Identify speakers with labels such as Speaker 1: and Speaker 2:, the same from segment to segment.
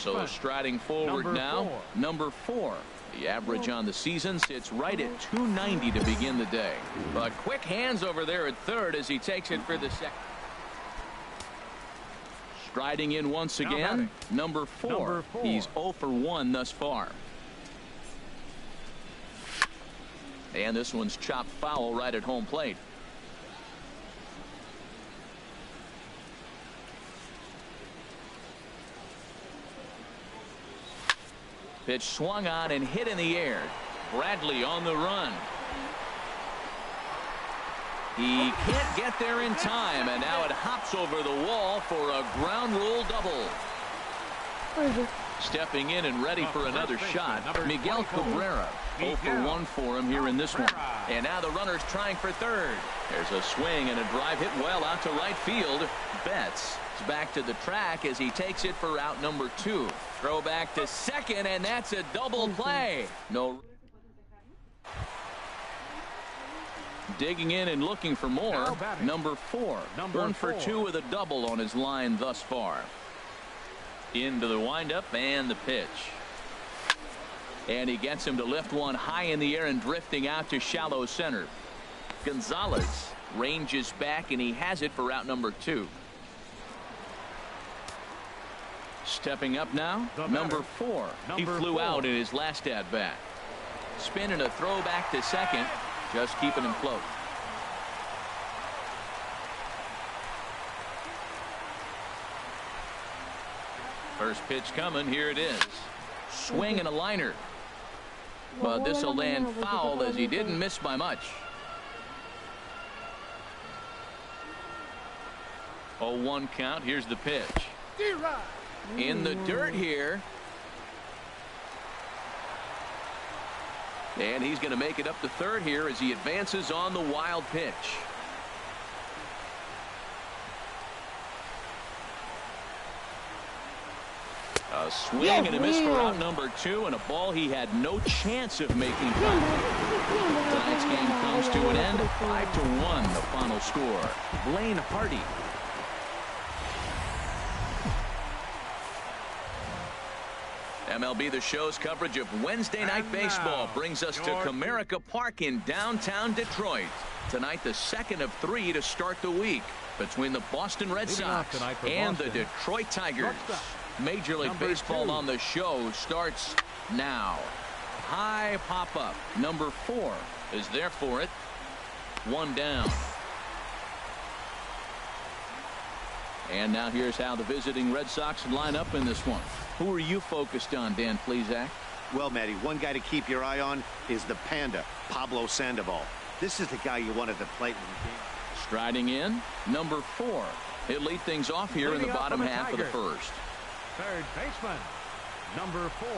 Speaker 1: So striding forward now, number 4. The average on the season sits right at 290 to begin the day. But quick hands over there at third as he takes it for the second. Striding in once again, number 4. He's 0 for 1 thus far. And this one's chopped foul right at home plate. Pitch swung on and hit in the air. Bradley on the run. He can't get there in time, and now it hops over the wall for a ground rule double. Stepping in and ready for another shot, Miguel Cabrera. 0 for 1 for him here in this one. And now the runner's trying for third. There's a swing and a drive hit well out to right field. Betts is back to the track as he takes it for out number 2. Throw back to second, and that's a double play. No. Digging in and looking for more. Number 4. 1 for 2 with a double on his line thus far. Into the windup and the pitch. And he gets him to lift one high in the air and drifting out to shallow center. Gonzalez ranges back, and he has it for out number 2. Stepping up now, number 4. He flew out in his last at bat. Spin and a throw back to second, just keeping him float. First pitch coming, here it is. Swing and a liner. But this will land foul as he didn't miss by much. 0-1 count, here's the pitch. In the dirt here. And he's going to make it up to third here as he advances on the wild pitch. A swing and a miss for out number 2, and a ball he had no chance of making contact. Tonight's game comes to an end. 5-1 the final score. Blaine Hardy. MLB The Show's coverage of Wednesday Night Baseball brings us to Comerica Park in downtown Detroit. Tonight, the second of 3 to start the week between the Boston Red Sox and the Detroit Tigers. Major League Baseball on the show starts now. High pop-up. Number 4 is there for it. 1 down. And now here's how the visiting Red Sox line up in this one. Who are you focused on, Dan Plesac?
Speaker 2: Well, Matty, one guy to keep your eye on is the Panda, Pablo Sandoval. This is the guy you wanted to play in the game.
Speaker 1: Striding in, number 4. He'll lead things off here in the bottom half of the first.
Speaker 3: Third baseman, number 4.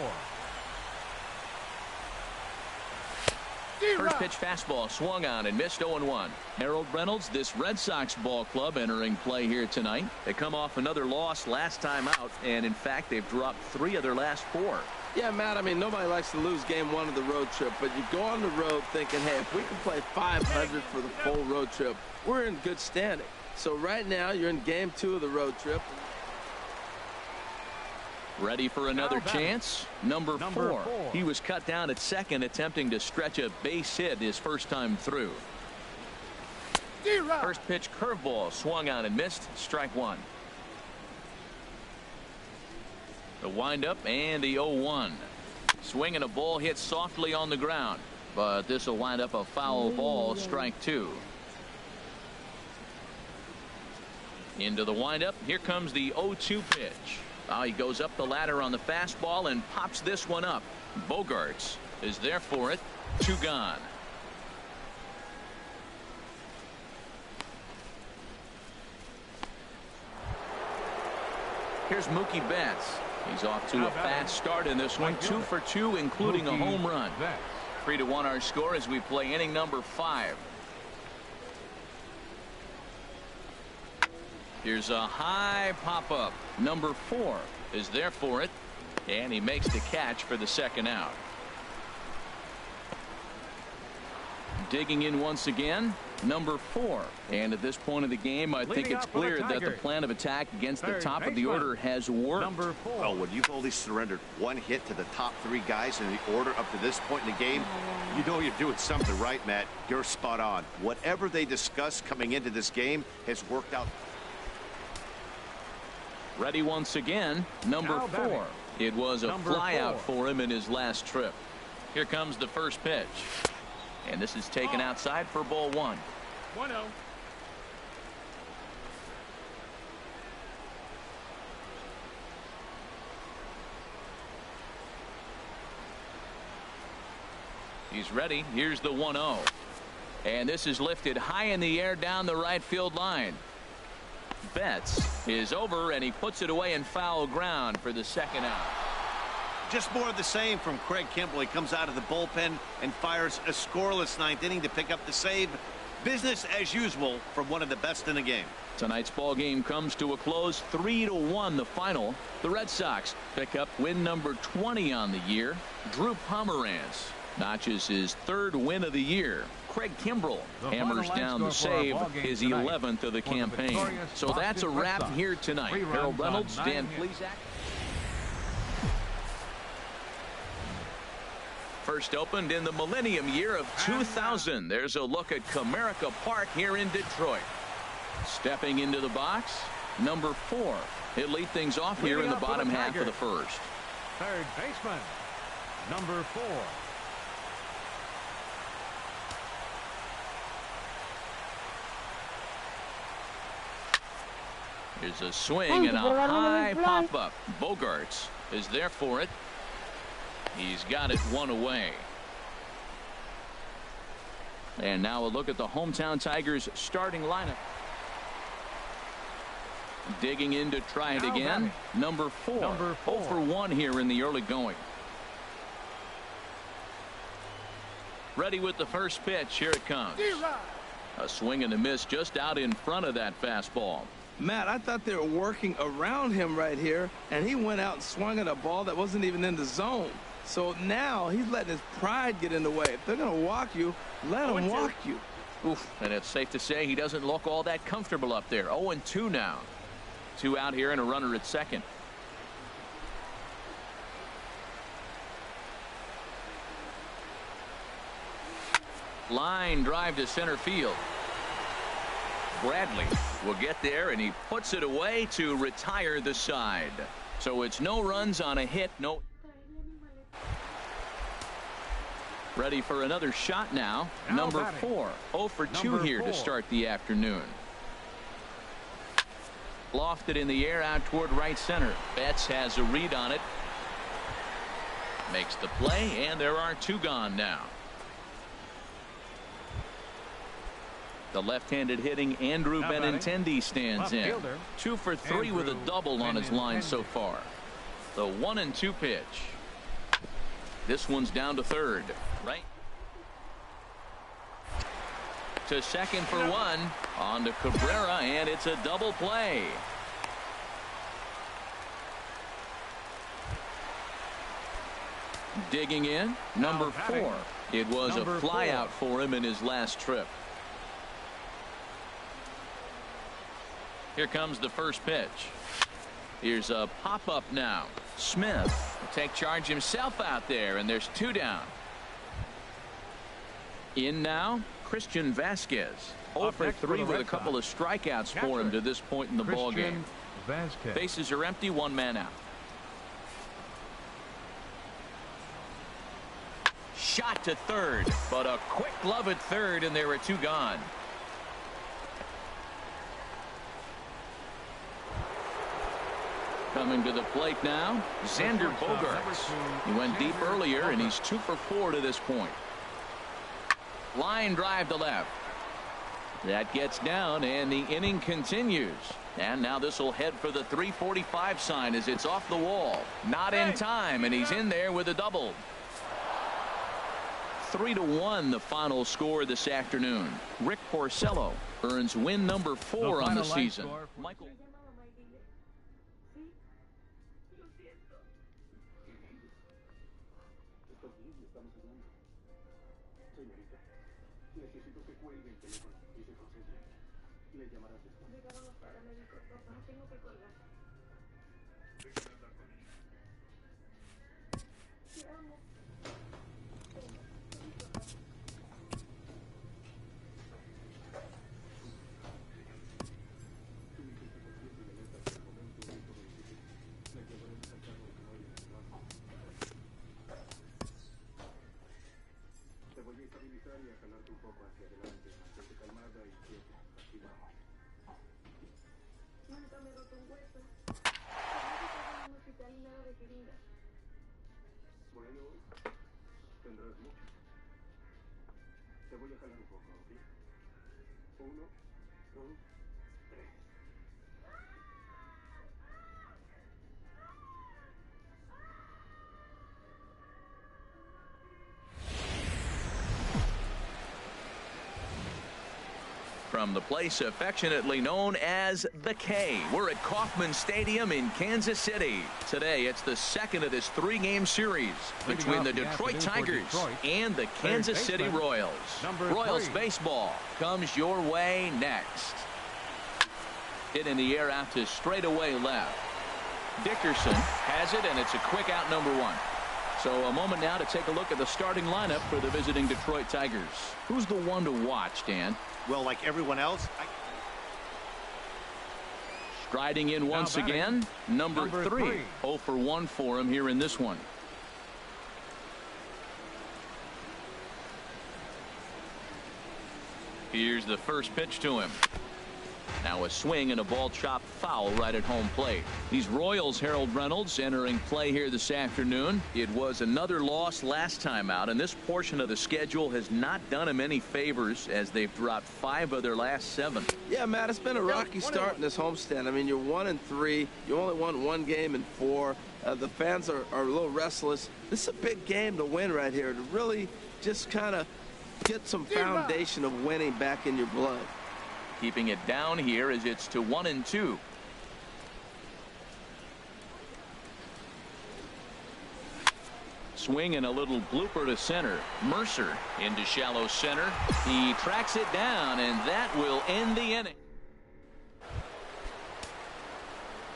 Speaker 1: First pitch fastball swung on and missed 0-1. Harold Reynolds, this Red Sox ball club entering play here tonight. They come off another loss last time out, and in fact they've dropped 3 of their last 4.
Speaker 4: Yeah, Matt, I mean, nobody likes to lose game 1 of the road trip, but you go on the road thinking, hey, if we can play 500 for the full road trip, we're in good standing. So right now you're in game 2 of the road trip.
Speaker 1: Ready for another chance? Number 4. He was cut down at second, attempting to stretch a base hit his first time through. First pitch curveball swung on and missed. Strike 1. The windup and the 0-1. Swing and a ball hit softly on the ground, but this will wind up a foul ball. Strike 2. Into the windup. Here comes the 0-2 pitch. He goes up the ladder on the fastball and pops this one up. Bogarts is there for it. 2 gone. Here's Mookie Betts. He's off to a fast start in this one. 2 for 2, including a home run. 3-1 our score as we play inning number 5. Here's a high pop-up. Number 4 is there for it, and he makes the catch for the second out. Digging in once again, number 4. And at this point of the game, I think it's clear that the plan of attack against the top of the order has worked.
Speaker 3: Number 4.
Speaker 2: Oh, when you've only surrendered one hit to the top 3 guys in the order up to this point in the game, you know you're doing something right, Matt. You're spot on. Whatever they discussed coming into this game has worked out.
Speaker 1: Ready once again, number 4. It was a flyout for him in his last trip. Here comes the first pitch. And this is taken outside for ball 1.
Speaker 3: 1-0.
Speaker 1: He's ready. Here's the 1-0. And this is lifted high in the air down the right field line. Betts is over, and he puts it away in foul ground for the second out.
Speaker 2: Just more of the same from Craig Kimbrell. He comes out of the bullpen and fires a scoreless 9th inning to pick up the save. Business as usual from one of the best in the game.
Speaker 1: Tonight's ball game comes to a close, 3-1 the final. The Red Sox pick up win number 20 on the year. Drew Pomeranz notches his 3rd win of the year. Craig Kimbrell hammers down the save, his 11th of the campaign. So that's a wrap here tonight. Harold Reynolds, Dan Plesac. First opened in the millennium year of 2000. There's a look at Comerica Park here in Detroit. Stepping into the box, number 4. He'll lead things off here in the bottom half of the first.
Speaker 3: Third baseman, number 4.
Speaker 1: Here's a swing and a high pop-up. Bogarts is there for it. He's got it one away. And now a look at the hometown Tigers starting lineup. Digging in to try it again. Number 4. 0 for 1 here in the early going. Ready with the first pitch. Here it comes. A swing and a miss just out in front of that fastball.
Speaker 4: Matt, I thought they were working around him right here, and he went out and swung at a ball that wasn't even in the zone. So now he's letting his pride get in the way. If they're going to walk you, let them walk you.
Speaker 1: Oof, and it's safe to say he doesn't look all that comfortable up there. 0-2 now. 2 out here and a runner at second. Line drive to center field. Bradley will get there, and he puts it away to retire the side. So it's no runs on a hit. No. Ready for another shot now. Number 4. 0 for 2 here to start the afternoon. Lofted in the air out toward right center. Betts has a read on it. Makes the play, and there are 2 gone now. The left-handed hitting Andrew Benintendi stands in. 2 for 3 with a double on his line so far. The 1-2 pitch. This one's down to third. Right to second for 1. On to Cabrera, and it's a double play. Digging in, number 4. It was a flyout for him in his last trip. Here comes the first pitch. Here's a pop-up now. Smith will take charge himself out there, and there's 2 down. In now, Christian Vasquez. 0 for 3 with a couple of strikeouts for him to this point in the ballgame. Bases are empty, 1 man out. Shot to third, but a quick glove at third, and there are 2 gone. Coming to the plate now, Xander Bogaerts. He went deep earlier, and he's 2 for 4 to this point. Line drive to left. That gets down, and the inning continues. And now this will head for the 345 sign as it's off the wall. Not in time, and he's in there with a double. 3-1 the final score this afternoon. Rick Porcello earns win number 4 on the season. Michael.
Speaker 5: Necesito que cuelgue el teléfono y se concentre. Le llamarás después. Llegaron los paramédicos, papá. Tengo que colgar. Déjame hablar con ella. Te amo. Te voy a estabilizar y a jalarte un poco hacia adelante, mantente calmada y quieta. Así vamos. Nunca me he roto un hueso. Tengo que estar en un hospital y nada de jeringas. Bueno, tendrás mucho. Te voy a jalar un poco, ¿ok? 1, 2, 3.
Speaker 1: From the place affectionately known as the K, we're at Kauffman Stadium in Kansas City. Today, it's the second of this three-game series between the Detroit Tigers and the Kansas City Royals. Royals baseball comes your way next. Hit in the air out to straightaway left. Dickerson has it, and it's a quick out, number one. So a moment now to take a look at the starting lineup for the visiting Detroit Tigers. Who's the one to watch, Dan?
Speaker 2: Well, like everyone else,
Speaker 1: Striding in once again, number three. 0 for 1 for him here in this one. Here's the first pitch to him. Now a swing and a ball chopped foul right at home plate. These Royals, Harold Reynolds, entering play here this afternoon. It was another loss last time out, and this portion of the schedule has not done them any favors as they've dropped 5 of their last 7.
Speaker 4: Yeah, Matt, it's been a rocky start in this homestand. I mean, you're 1-3. You only won 1 game in 4. The fans are a little restless. This is a big game to win right here, to really just kind of get some foundation of winning back in your blood.
Speaker 1: Keeping it down here as it's to 1-2. Swing and a little blooper to center. Mercer into shallow center. He tracks it down, and that will end the inning.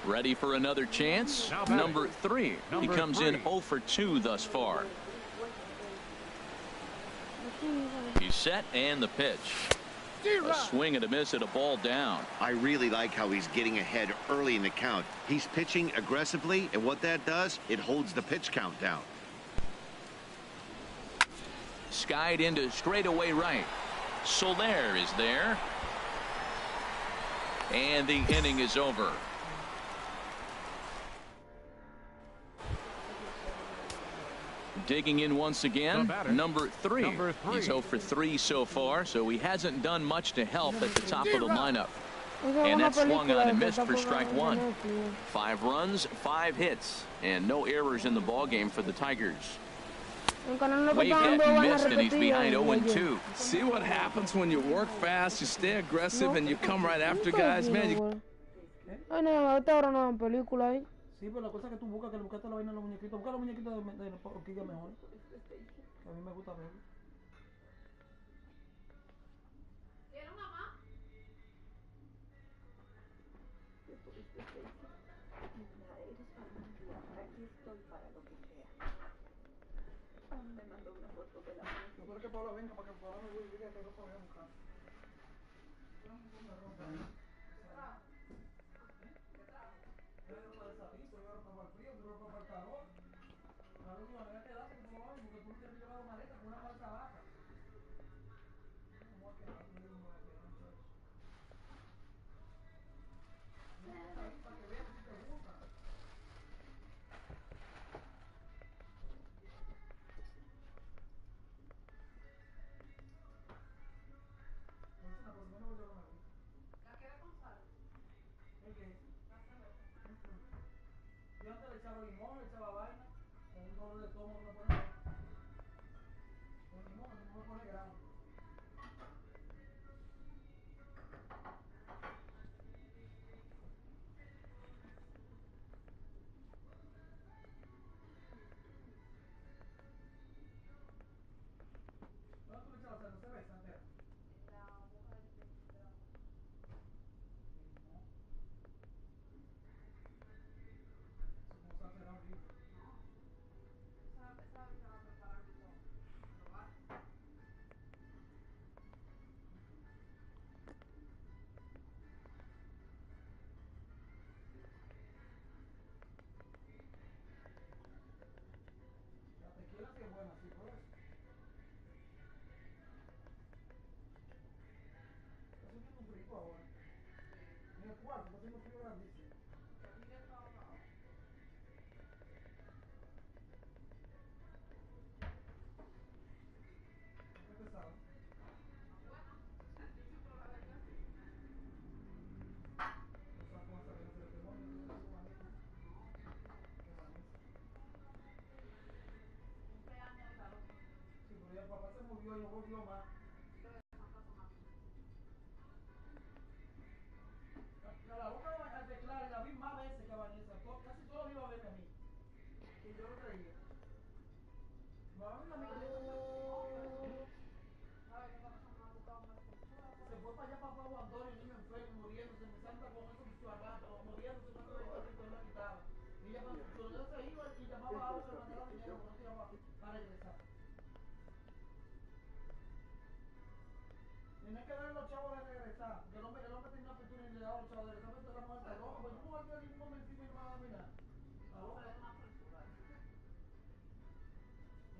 Speaker 1: Ready for another chance? Number 3. He comes in 0 for 2 thus far. He's set, and the pitch. A swing and a miss at a ball down.
Speaker 2: I really like how he's getting ahead early in the count. He's pitching aggressively, and what that does, it holds the pitch count down.
Speaker 1: Skied into straightaway right. Soler is there. And the inning is over. Digging in once again, number 3. He's 0 for 3 so far, so he hasn't done much to help at the top of the lineup. And that swung on and missed for strike 1. 5 runs, 5 hits, and no errors in the ballgame for the Tigers. Wave hit and missed, and he's behind 0-2.
Speaker 4: See what happens when you work fast, you stay aggressive, and you come right after guys, man.
Speaker 6: Ay, no, ahora no dan película ahí. Sí, pero la cosa es que tú buscas, que le buscaste la vaina a los muñequitos. Busca los muñequitos de horquilla mejor. Que a mí me gusta ver.
Speaker 7: ¿Quiero mamá?
Speaker 5: Eres para un día. Aquí estoy para lo que sea. Me mandó una foto de la mano.
Speaker 6: Yo creo que Pablo venga para que Pablo me diga que no podemos buscar. Yo antes le echaba limón, le echaba vaina, con un dolor de estómago me pone con limón, no me pone grano. ¿Dónde tú le echabas? ¿No se ve, Santera? Sí, pero ya el papá se movió y no volvió más. La boca de Clara la vi más veces que a Vanessa. Casi todo lo iba a verme a mí. Y yo lo creía. No, a mí la amiga se fue para allá para Pablo Antonio, el niño enfermo, muriéndose, mi santa con eso de su arrata, muriéndose, no se lo la quitaba. Y ella cuando se iba y llamaba a otro, le mandaba dinero, pero no tiraba para regresar. Tenía que darle a los chavos de regresar. El hombre tenía una oportunidad de dar a los chavos de regresar. Pero la muerte loca. Pues tú no vas a ningún momentito y no me vas a mirar. La loca es una persona.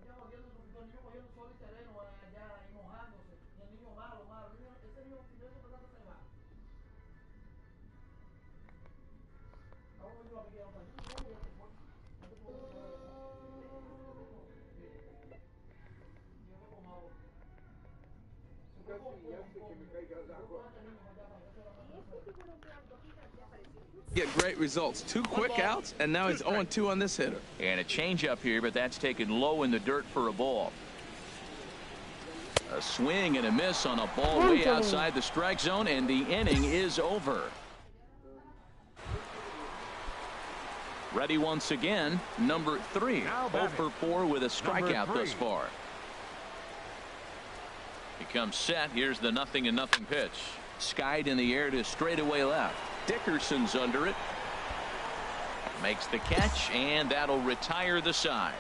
Speaker 6: Ella jodiendo el niño cogiendo sol y sereno allá y mojándose. Y el niño malo. Ese niño si no se trata se va. Ahora yo aquí quedo para allí. No te puedo. No te puedo. Yo te como agua.
Speaker 4: Get great results. 2 quick outs, and now he's 0-2 on this hitter.
Speaker 1: And a changeup here, but that's taken low in the dirt for a ball. A swing and a miss on a ball way outside the strike zone, and the inning is over. Ready once again, number 3. 0 for 4 with a strikeout thus far. He comes set. Here's the 0-0 pitch. Skied in the air to straightaway left. Dickerson's under it. Makes the catch, and that'll retire the side.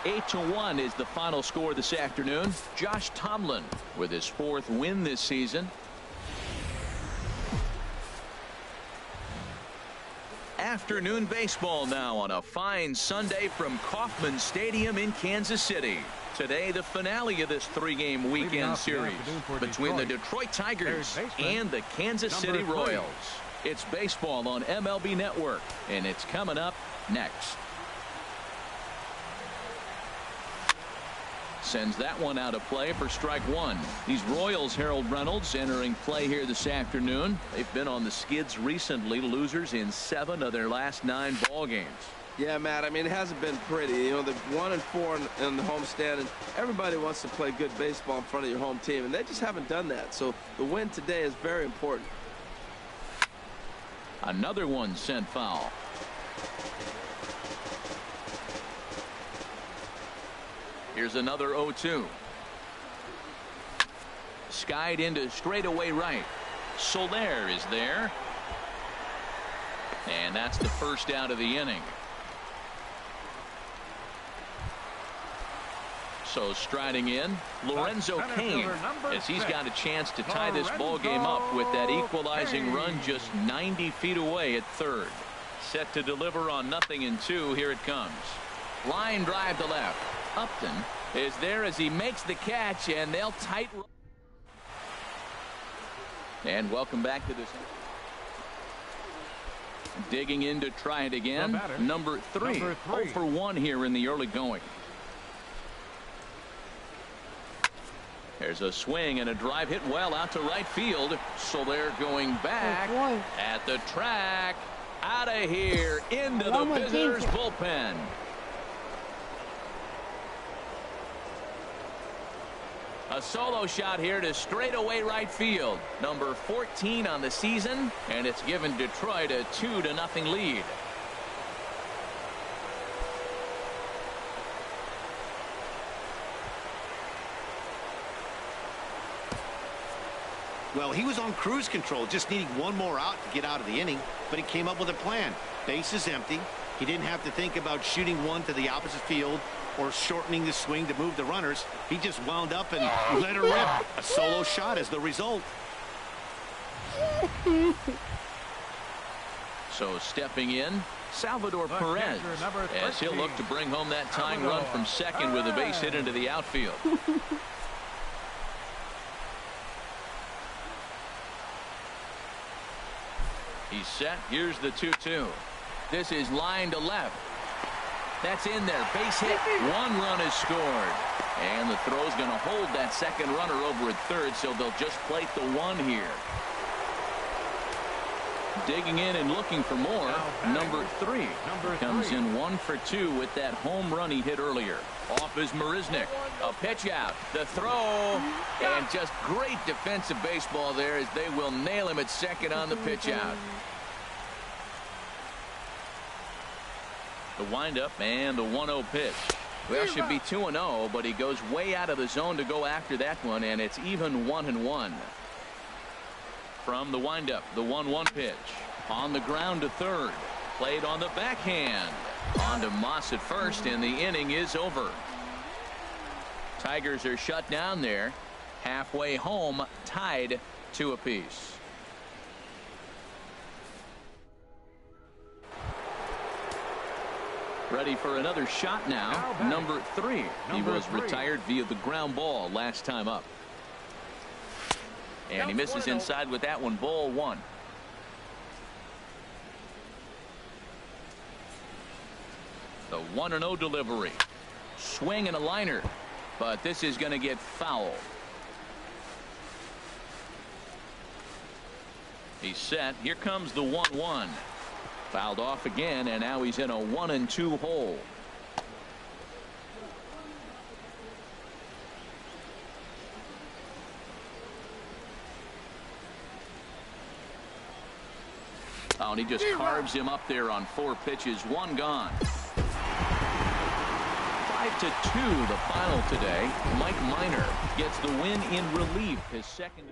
Speaker 1: 8-1 is the final score this afternoon. Josh Tomlin with his 4th win this season. Afternoon baseball now on a fine Sunday from Kauffman Stadium in Kansas City. Today, the finale of this 3-game weekend series between the Detroit Tigers and the Kansas City Royals. It's baseball on MLB Network, and it's coming up next. Sends that one out of play for strike 1. These Royals, Harold Reynolds, entering play here this afternoon. They've been on the skids recently, losers in 7 of their last 9 ball games.
Speaker 4: Yeah, Matt, I mean, it hasn't been pretty. You know, they're 1-4 in the homestand, and everybody wants to play good baseball in front of your home team, and they just haven't done that. So the win today is very important.
Speaker 1: Another one sent foul. Here's another 0-2. Skied into straightaway right. Soler is there. And that's the first out of the inning. So striding in, Lorenzo Cain, as he's got a chance to tie this ball game up with that equalizing run just 90 feet away at 3rd. Set to deliver on 0-2. Here it comes. Line drive to left. Upton is there as he makes the catch, and they'll tight. And welcome back to this. Digging in to try it again. Number 3. 0 for 1 here in the early going. There's a swing and a drive hit well out to right field. Soler going back at the track. Out of here into the visitors' bullpen. A solo shot here to straightaway right field. Number 14 on the season, and it's given Detroit a 2-0 lead.
Speaker 2: Well, he was on cruise control, just needing one more out to get out of the inning, but he came up with a plan. Base is empty. He didn't have to think about shooting one to the opposite field or shortening the swing to move the runners. He just wound up and let her rip. A solo shot is the result.
Speaker 1: So stepping in, Salvador Perez, as he'll look to bring home that tying run from second with a base hit into the outfield. He's set. Here's the 2-2. This is line to left. That's in there. Base hit. One run is scored. And the throw's going to hold that second runner over at third, so they'll just plate the one here. Digging in and looking for more. Number three comes in 1 for 2 with that home run he hit earlier. Off is Marisnik. A pitch out. The throw. And just great defensive baseball there as they will nail him at second on the pitch out. The windup and the 1-0 pitch. Well, should be 2-0, but he goes way out of the zone to go after that one, and it's even 1-1. From the windup, the 1-1 pitch. On the ground to third. Played on the backhand. On to Moss at first, and the inning is over. Tigers are shut down there. Halfway home, tied 2 apiece. Ready for another shot now. Number 3. He was retired via the ground ball last time up. And he misses inside with that one. Ball 1. The 1-0 delivery. Swing and a liner. But this is going to get foul. He's set. Here comes the 1-1. Fouled off again, and now he's in a 1-2 hole. Oh, and he just carves him up there on 4 pitches. 1 gone. 5-2 the final today. Mike Minor gets the win in relief. His second.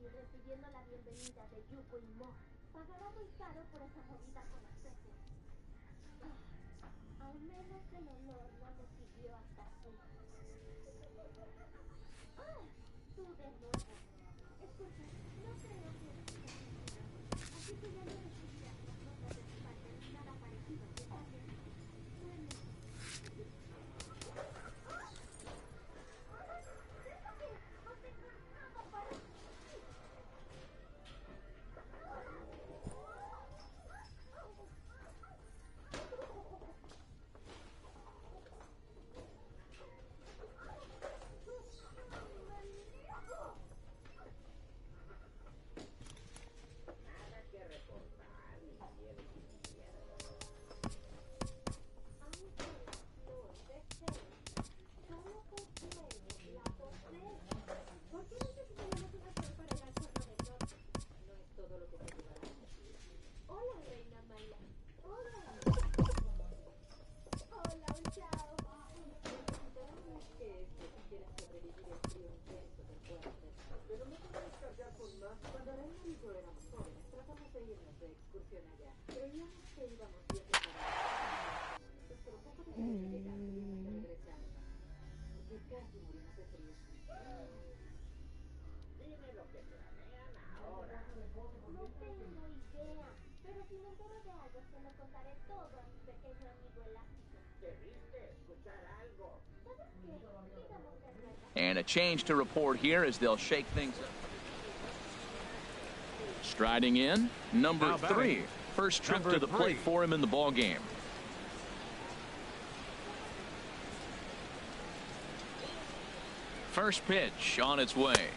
Speaker 5: Recibiendo la bienvenida de Yuko y Mo. Pagará muy caro por esa movida con los peces. Al menos el olor no me siguió hasta aquí. Tú de nuevo. Escucha, no creo que así que ya no recibirás las notas de tu parte ni nada parecido. ¿Está bien? Bueno.
Speaker 1: And a change to report here as they'll shake things up. Striding in, number 3. First trip to the plate for him in the ball game. First pitch on its way.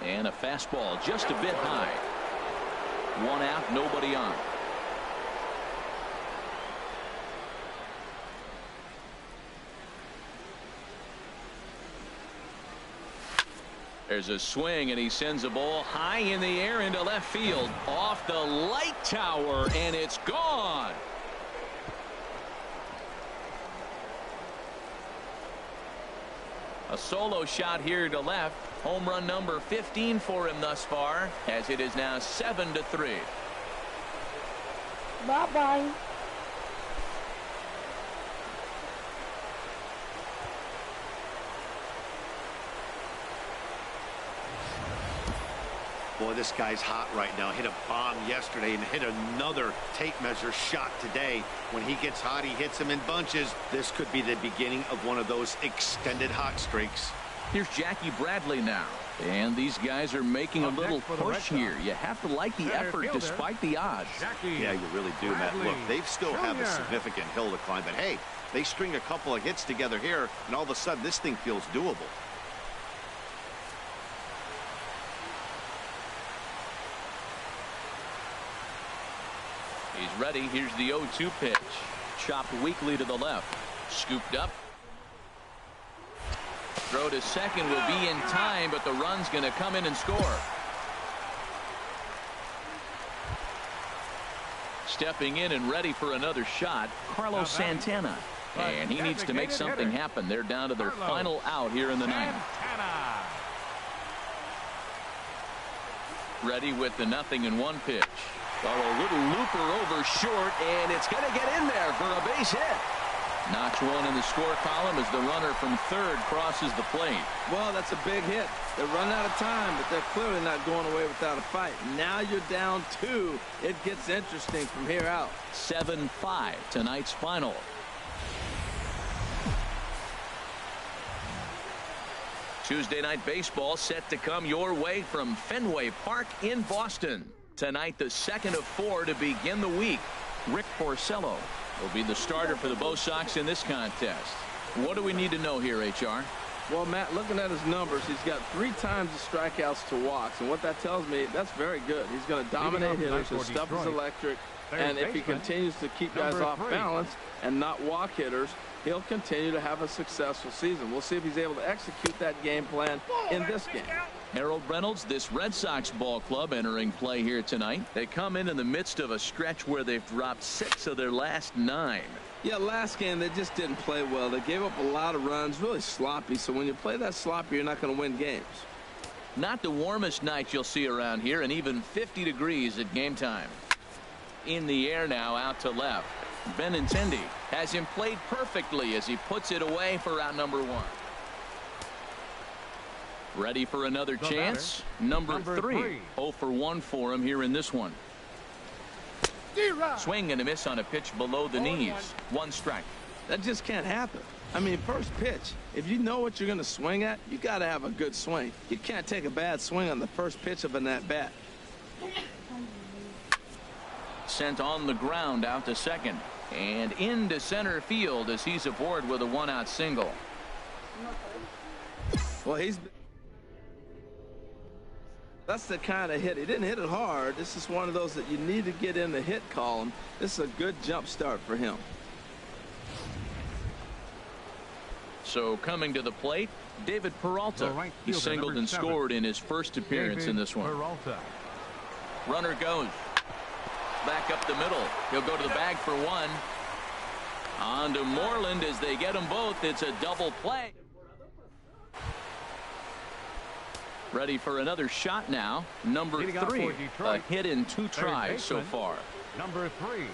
Speaker 1: And a fastball just a bit high. 1 out, nobody on. There's a swing, and he sends a ball high in the air into left field. Off the light tower, and it's gone. A solo shot here to left. Home run number 15 for him thus far, as it is now 7-3.
Speaker 8: Bye-bye.
Speaker 2: Boy, this guy's hot right now. Hit a bomb yesterday and hit another tape measure shot today. When he gets hot, he hits them in bunches. This could be the beginning of one of those extended hot streaks.
Speaker 1: Here's Jackie Bradley now. And these guys are making a little push here. You have to like the effort despite the odds.
Speaker 2: Yeah, you really do, Matt. Look, they still have a significant hill to climb. But, hey, they string a couple of hits together here, and all of a sudden this thing feels doable.
Speaker 1: He's ready. Here's the 0-2 pitch. Chopped weakly to the left. Scooped up. Throw to second will be in time, but the run's going to come in and score. Stepping in and ready for another shot, Carlos Santana. And he needs to make something happen. They're down to their final out here in the ninth. Ready with the 0-1 pitch. Oh, a little looper over short, and it's going to get in there for a base hit. Notch one in the score column as the runner from third crosses the plate.
Speaker 4: Well, that's a big hit. They're running out of time, but they're clearly not going away without a fight. Now you're down 2. It gets interesting from here out.
Speaker 1: 7-5, tonight's final. Tuesday night baseball set to come your way from Fenway Park in Boston. Tonight, the second of 4 to begin the week. Rick Porcello will be the starter for the Bo Sox in this contest. What do we need to know here, HR?
Speaker 4: Well, Matt, looking at his numbers, he's got 3 times the strikeouts to walks, and what that tells me, that's very good. He's going to dominate hitters. His stuff is electric, and if he continues to keep guys off balance and not walk hitters, he'll continue to have a successful season. We'll see if he's able to execute that game plan in this game.
Speaker 1: Harold Reynolds, this Red Sox ball club entering play here tonight. They come in the midst of a stretch where they've dropped 6 of their last 9.
Speaker 4: Yeah, last game they just didn't play well. They gave up a lot of runs, really sloppy. So when you play that sloppy, you're not going to win games.
Speaker 1: Not the warmest night you'll see around here, and even 50 degrees at game time. In the air now, out to left. Benintendi has him played perfectly as he puts it away for out number 1. Ready for another chance. Number 3. 0 for 1 for him here in this one. Swing and a miss on a pitch below the knees. 1 strike.
Speaker 4: That just can't happen. I mean, first pitch, if you know what you're going to swing at, you got to have a good swing. You can't take a bad swing on the first pitch of an at-bat.
Speaker 1: Sent on the ground out to second and into center field as he's aboard with a 1-out single.
Speaker 4: Well, that's the kind of hit. He didn't hit it hard. This is one of those that you need to get in the hit column. This is a good jump start for him.
Speaker 1: So coming to the plate, David Peralta. He singled and scored in his first appearance in this one. Runner goes back up the middle. He'll go to the bag for 1. On to Moreland as they get them both. It's a double play. Ready for another shot now. Number 3. A hit in 2 tries so far.
Speaker 3: Number 3.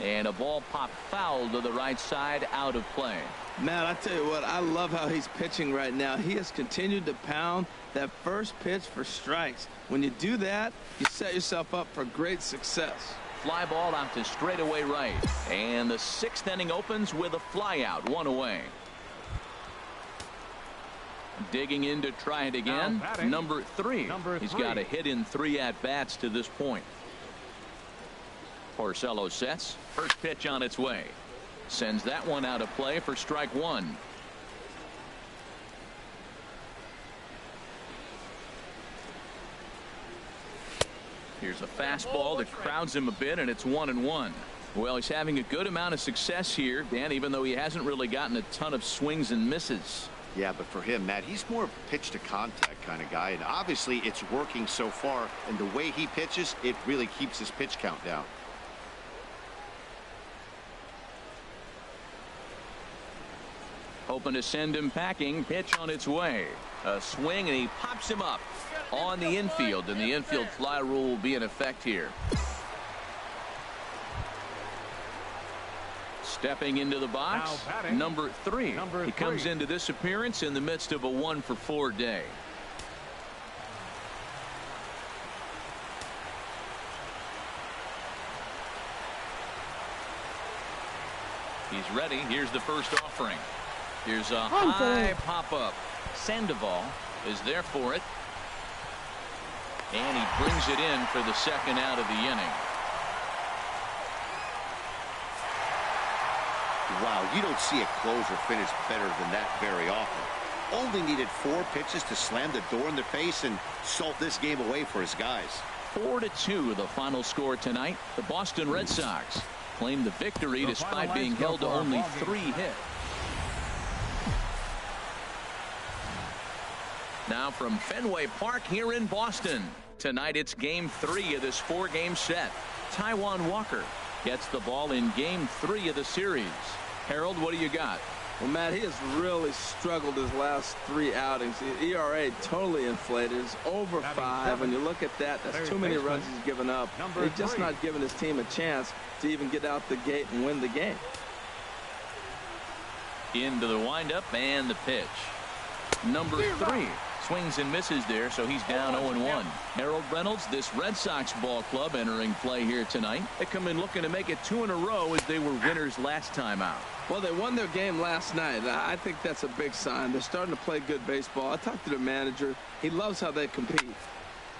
Speaker 1: And a ball popped foul to the right side, out of play.
Speaker 4: Matt, I tell you what, I love how he's pitching right now. He has continued to pound that first pitch for strikes. When you do that, you set yourself up for great success.
Speaker 1: Fly ball out to straightaway right. And the 6th inning opens with a fly out, 1 away. Digging in to try it again. Number 3. He's got a hit in 3 at-bats to this point. Porcello sets. First pitch on its way. Sends that one out of play for strike 1. Here's a fastball that crowds him a bit, and it's 1-1. Well, he's having a good amount of success here, Dan, even though he hasn't really gotten a ton of swings and misses.
Speaker 2: Yeah, but for him, Matt, he's more of a pitch to contact kind of guy, and obviously it's working so far, and the way he pitches, it really keeps his pitch count down.
Speaker 1: Hoping to send him packing. Pitch on its way. A swing, and he pops him up on the infield, and the infield fly rule will be in effect here. Stepping into the box, number 3. He comes into this appearance in the midst of a 1-for-4 day. He's ready. Here's the first offering. Here's a high pop-up. Sandoval is there for it. And he brings it in for the second out of the inning.
Speaker 2: Wow, you don't see a closer finish better than that very often. Only needed 4 pitches to slam the door in their face and salt this game away for his guys.
Speaker 1: 4-2 the final score tonight. The Boston Red Sox claim the victory despite being held to only 3 hits. Now from Fenway Park here in Boston. Tonight it's game 3 of this 4-game set. Taijuan Walker gets the ball in game 3 of the series. Harold, what do you got?
Speaker 4: Well, Matt, he has really struggled his last 3 outings. The ERA totally inflated. It's over 5. When you look at that, that's too many runs he's given up. He's just not giving his team a chance to even get out the gate and win the game.
Speaker 1: Into the windup and the pitch. Number 3 swings and misses there, so he's down 0-1. Harold Reynolds, this Red Sox ball club entering play here tonight. They come in looking to make it 2 in a row as they were winners last time out.
Speaker 4: Well, they won their game last night. I think that's a big sign. They're starting to play good baseball. I talked to the manager. He loves how they compete.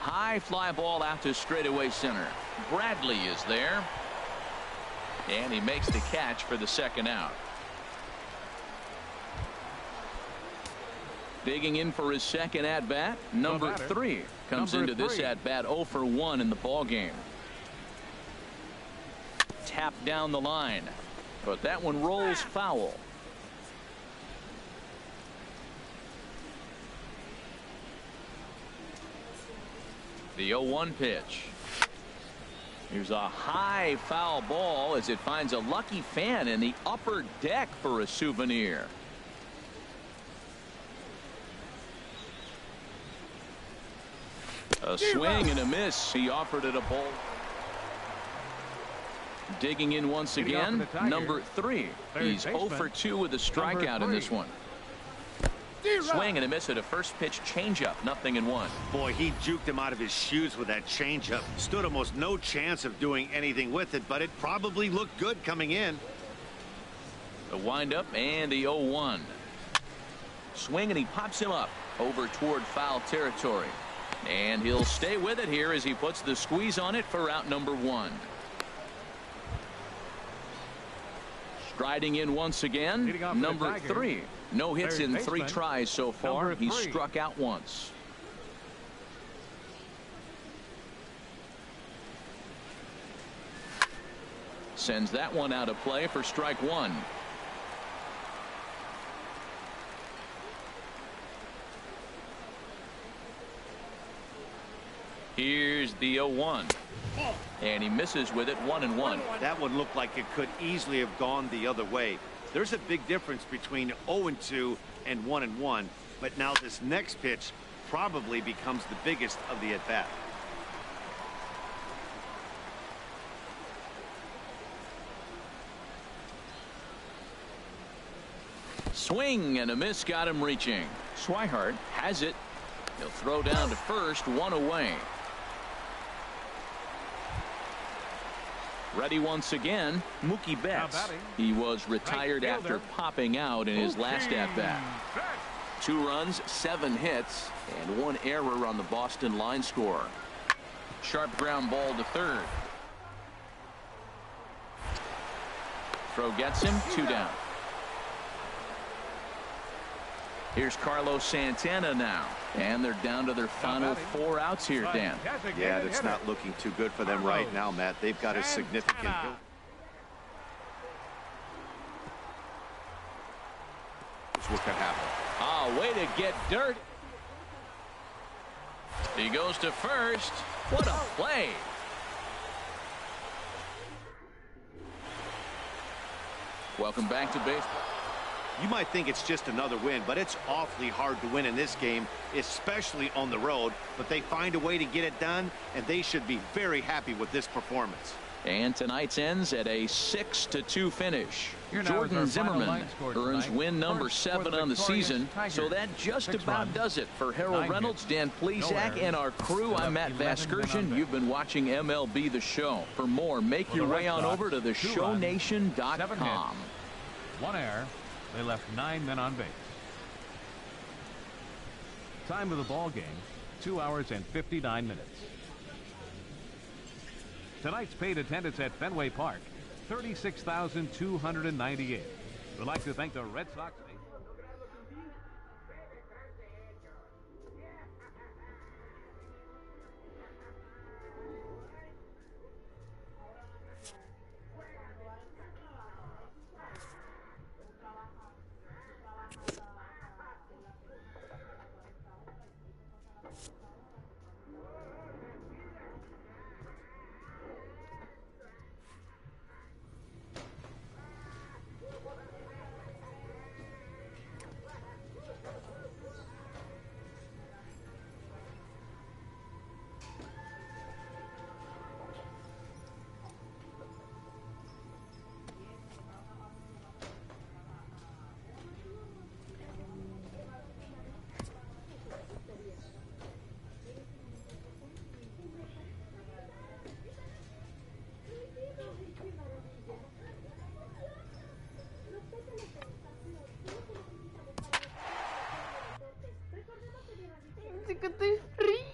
Speaker 1: High fly ball out to straightaway center. Bradley is there. And he makes the catch for the second out. Digging in for his second at-bat. Number 3 comes into this at-bat 0 for 1 in the ball game. Tapped down the line. But that one rolls foul. The 0-1 pitch. Here's a high foul ball as it finds a lucky fan in the upper deck for a souvenir. A swing and a miss. He offered it a ball. Digging in once again, number 3. He's 0 for 2 with a strikeout in this one. Swing and a miss at a first pitch changeup. 0-1.
Speaker 2: Boy, he juked him out of his shoes with that changeup. Stood almost no chance of doing anything with it, but it probably looked good coming in.
Speaker 1: The windup and the 0-1. Swing and he pops him up over toward foul territory. And he'll stay with it here as he puts the squeeze on it for out number 1. Striding in once again, number 3. No hits in 3 tries so far. He's struck out once. Sends that one out of play for strike 1. Here's the 0-1. And he misses with it. 1-1.
Speaker 2: That one looked like it could easily have gone the other way. There's a big difference between 0-2 and 1-1. But now this next pitch probably becomes the biggest of the at-bat.
Speaker 1: Swing and a miss got him reaching. Swihart has it. He'll throw down to first. 1 away. Ready once again, Mookie Betts. He was retired after popping out in his last at-bat. 2 runs, 7 hits, and 1 error on the Boston line score. Sharp ground ball to third. Throw gets him. 2 down. Here's Carlos Santana now. And they're down to their final 4 outs here, Dan.
Speaker 2: Yeah, it's not looking too good for them right now, Matt. They've got a significant hit. That's what could happen.
Speaker 1: Oh, way to get dirt. He goes to first. What a play. Welcome back to baseball.
Speaker 2: You might think it's just another win, but it's awfully hard to win in this game, especially on the road. But they find a way to get it done, and they should be very happy with this performance.
Speaker 1: And tonight's ends at a 6-2 finish. Jordan Zimmerman earns win number 7 on the season. So that just about does it for Harold Reynolds, Dan Plesac, and our crew. I'm Matt Vasgersian. You've been watching MLB The Show. For more, make your way on over to theshownation.com.
Speaker 3: 1 error. They left 9 men on base. Time of the ball game, 2 hours and 59 minutes. Tonight's paid attendance at Fenway Park, 36,298. We'd like to thank the Red Sox.
Speaker 7: Que estoy frío.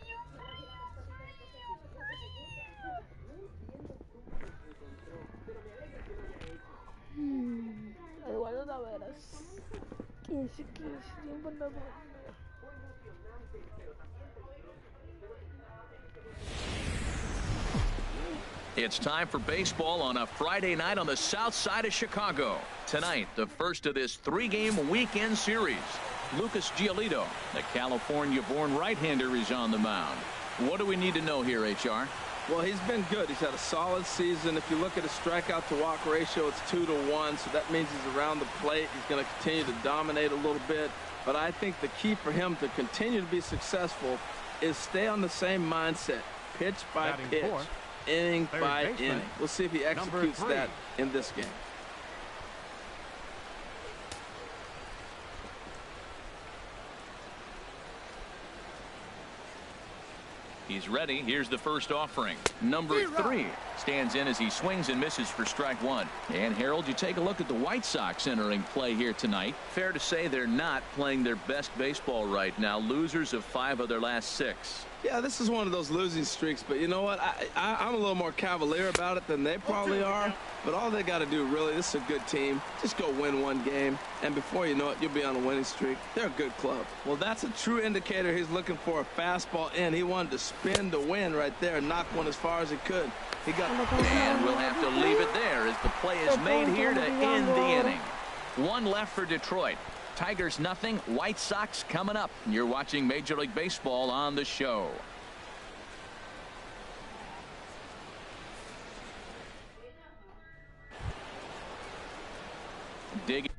Speaker 7: Eduardo Taveras. 15, tiempo en la duerme.
Speaker 1: It's time for baseball on a Friday night on the south side of Chicago. Tonight, the first of this 3-game weekend series. Lucas Giolito, the California-born right-hander, is on the mound. What do we need to know here, HR?
Speaker 4: Well, he's been good. He's had a solid season. If you look at his strikeout-to-walk ratio, it's 2-to-1, so that means he's around the plate. He's going to continue to dominate a little bit. But I think the key for him to continue to be successful is stay on the same mindset, pitch by pitch, inning by inning. We'll see if he executes that in this game.
Speaker 1: He's ready. Here's the first offering. Number 3 stands in as he swings and misses for strike 1. And Harold, you take a look at the White Sox entering play here tonight. Fair to say they're not playing their best baseball right now. Losers of 5 of their last 6.
Speaker 4: Yeah, this is one of those losing streaks, but you know what? I'm a little more cavalier about it than they probably are. But all they got to do, really, this is a good team. Just go win one game, and before you know it, you'll be on a winning streak. They're a good club. Well, that's a true indicator he's looking for a fastball in. He wanted to spin to win right there, knock one as far as he could. He got,
Speaker 1: and we'll have to leave it there as the play is made here to end the inning. 1 left for Detroit. Tigers nothing. White Sox coming up. You're watching Major League Baseball on the show. Dig.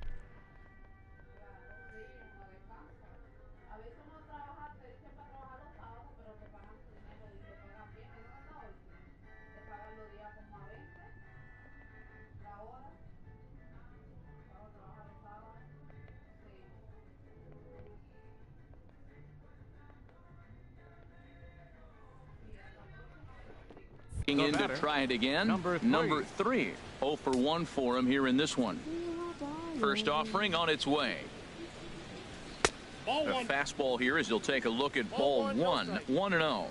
Speaker 1: In to try it again. Number 3. 0 for 1 for him here in this one. First offering on its way. A fastball here as he'll take a look at ball 1. 1-0.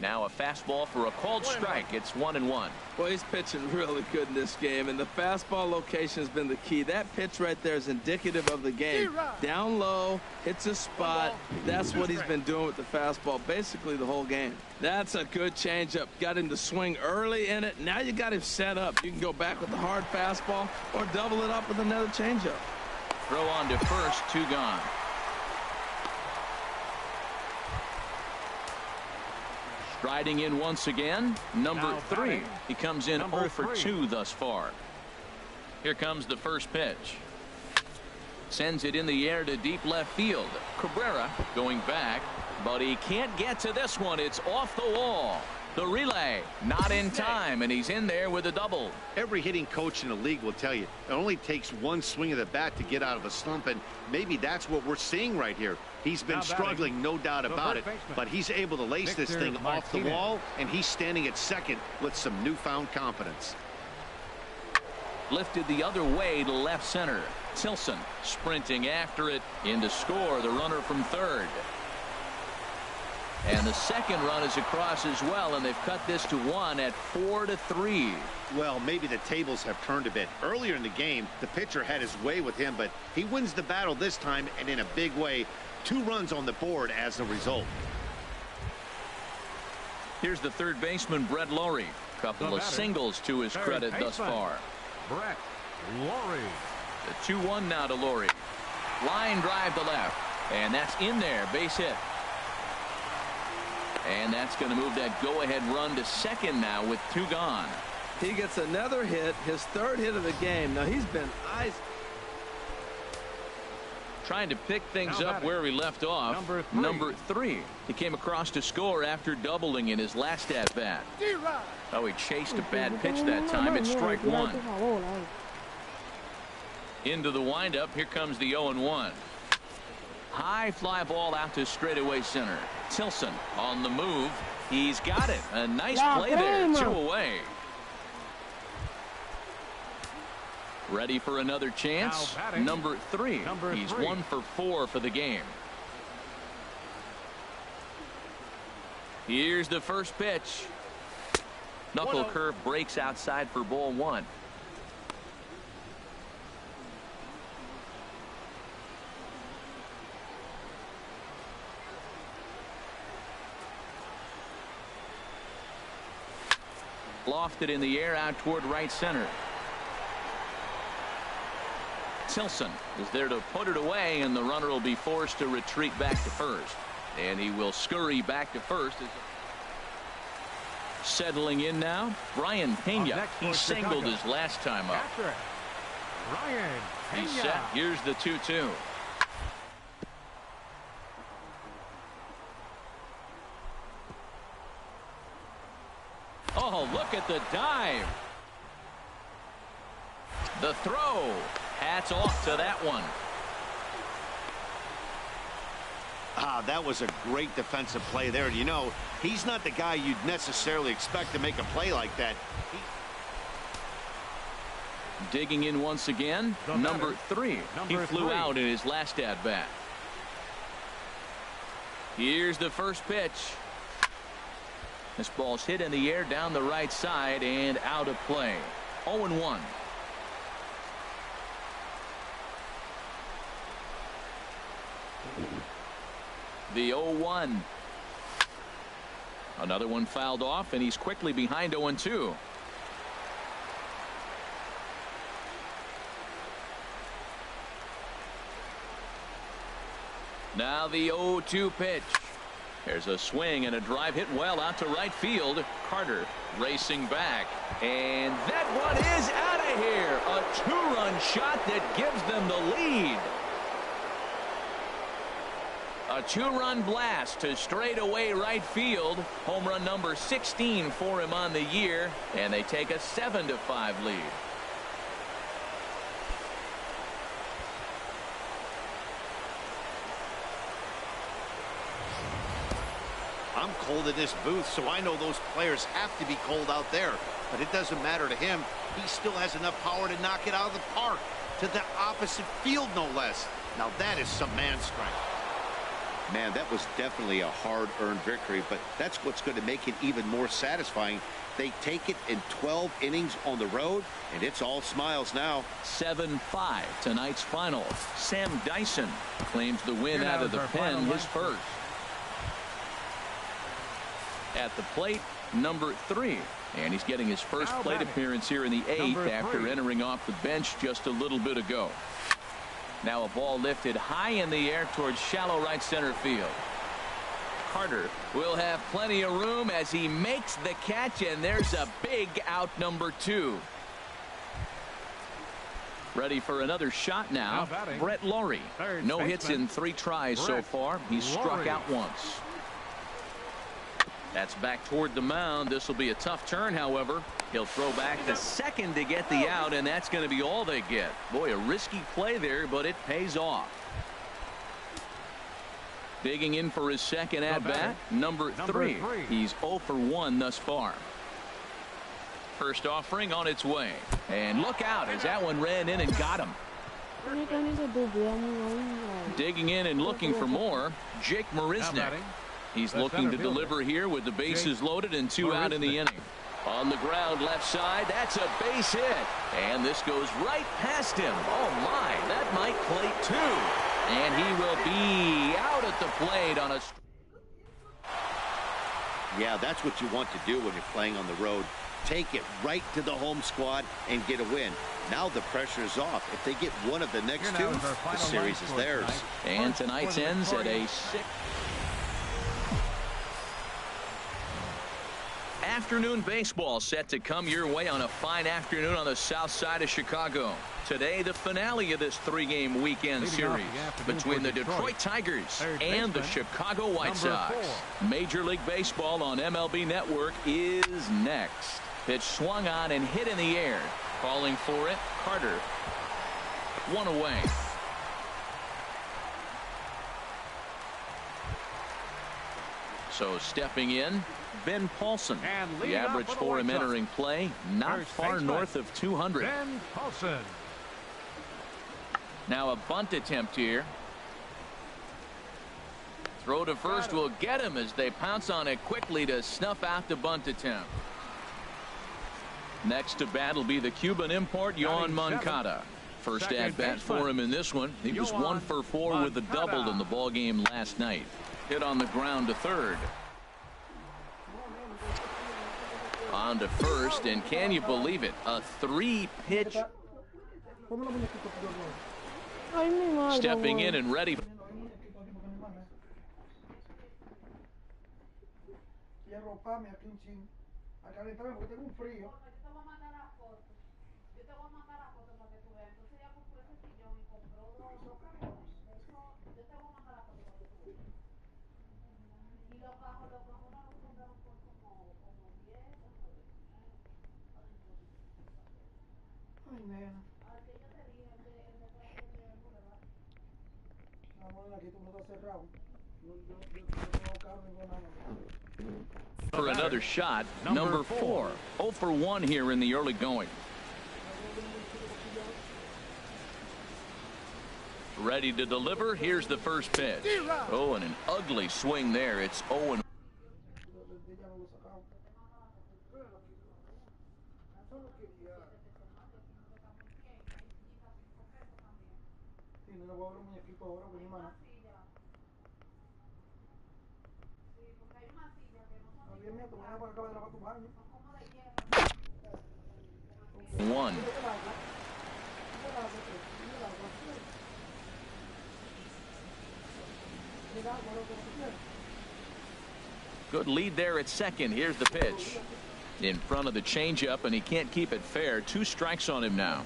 Speaker 1: Now a fastball for a called strike. It's 1-1.
Speaker 4: Well, he's pitching really good in this game, and the fastball location has been the key. That pitch right there is indicative of the game. Down low, hits a spot. That's what he's been doing with the fastball basically the whole game. That's a good changeup. Got him to swing early in it. Now you got him set up. You can go back with the hard fastball or double it up with another changeup.
Speaker 1: Throw on to first, 2 gone. Striding in once again, number 3. He comes in 0 for 2 thus far. Here comes the first pitch. Sends it in the air to deep left field. Cabrera going back, but he can't get to this one. It's off the wall. The relay, not in time, and he's in there with a double.
Speaker 2: Every hitting coach in the league will tell you it only takes one swing of the bat to get out of a slump, and maybe that's what we're seeing right here. He's been struggling, no doubt about it, but he's able to lace this thing off the wall, and he's standing at second with some newfound confidence.
Speaker 1: Lifted the other way to left center. Tilson sprinting after it in to score the runner from third. And the second run is across as well, and they've cut this to 1 at 4-3.
Speaker 2: Well, maybe the tables have turned a bit. Earlier in the game, the pitcher had his way with him, but he wins the battle this time, and in a big way. 2 runs on the board as a result.
Speaker 1: Here's the third baseman, Brett Lawrie. Couple of singles to his credit thus far.
Speaker 3: Brett Lawrie.
Speaker 1: The 2-1 now to Lawrie. Line drive to left, and that's in there, base hit. And that's going to move that go-ahead run to second now with 2 gone.
Speaker 4: He gets another hit, his 3rd hit of the game. Now he's been
Speaker 1: trying to pick things up where he left off. Number 3. He came across to score after doubling in his last at-bat. Oh, he chased a bad pitch that time. It's strike 1. Into the windup. Here comes the 0-1. High fly ball out to straightaway center. Tilson on the move. He's got it. A nice play there. 2 away. Ready for another chance. Number 3. He's 1 for 4 for the game. Here's the first pitch. Knuckle curve breaks outside for ball 1. Lofted in the air out toward right center. Tilson is there to put it away, and the runner will be forced to retreat back to first. And he will scurry back to first. Settling in now, Brian Pena. He singled his last time up. He's set. Here's the 2-2. Oh, look at the dive. The throw. Hats off to that one.
Speaker 2: That was a great defensive play there. You know, he's not the guy you'd necessarily expect to make a play like that.
Speaker 1: Digging in once again, number 3. He flew out in his last at-bat. Here's the first pitch. This ball's hit in the air down the right side and out of play. 0-1. The 0-1. Another one fouled off, and he's quickly behind 0-2. Now the 0-2 pitch. There's a swing and a drive hit well out to right field. Carter racing back, and that one is out of here. A 2-run shot that gives them the lead. A 2-run blast to straightaway right field. Home run number 16 for him on the year, and they take a 7-5 lead.
Speaker 2: I'm cold in this booth, so I know those players have to be cold out there. But it doesn't matter to him. He still has enough power to knock it out of the park. To the opposite field, no less. Now that is some man strength. Man, that was definitely a hard-earned victory, but that's what's going to make it even more satisfying. They take it in 12 innings on the road, and it's all smiles now.
Speaker 1: 7-5 tonight's final. Sam Dyson claims the win out of the pen, his first. At the plate, number 3. And he's getting his first plate appearance here in the 8th after entering off the bench just a little bit ago. Now a ball lifted high in the air towards shallow right center field. Carter will have plenty of room as he makes the catch, and there's a big out, number 2. Ready for another shot now. Brett Lawrie. No hits in 3 tries so far. He's struck out once. That's back toward the mound. This will be a tough turn, however. He'll throw back the second to get the out, and that's going to be all they get. Boy, a risky play there, but it pays off. Digging in for his second at-bat, number three. He's 0 for 1 thus far. First offering on its way. And look out as that one ran in and got him. Digging in and looking for more, Jake Marisnik. He's looking to deliver here with the bases loaded and 2 out in the inning. On the ground left side, that's a base hit. And this goes right past him. Oh my, that might plate 2. And he will be out at the plate on a...
Speaker 2: Yeah, that's what you want to do when you're playing on the road. Take it right to the home squad and get a win. Now the pressure is off. If they get one of the next 2, the series is theirs.
Speaker 1: And tonight's ends at a 6. Afternoon baseball set to come your way on a fine afternoon on the south side of Chicago. Today, the finale of this 3-game weekend series between the Detroit Tigers and the Chicago White Sox. Major League Baseball on MLB Network is next. Pitch swung on and hit in the air. Calling for it, Carter. 1 away. So stepping in, Ben Paulson. The average for him entering play, not far north of 200.
Speaker 3: Ben Paulson.
Speaker 1: Now a bunt attempt here. Throw to first will get him as they pounce on it quickly to snuff out the bunt attempt. Next to bat will be the Cuban import, Yoan Moncada. First at bat for him in this one. He was 1 for 4 with a double in the ball game last night. Hit on the ground to third. On to first, and can you believe it? A 3-pitch. Stepping in and ready. For another shot, number 4. 0 for 1 here in the early going. Ready to deliver. Here's the first pitch. Oh, and an ugly swing there. It's 0 and one. Good lead there at second. Here's the pitch. In front of the changeup, and he can't keep it fair. 2 strikes on him now.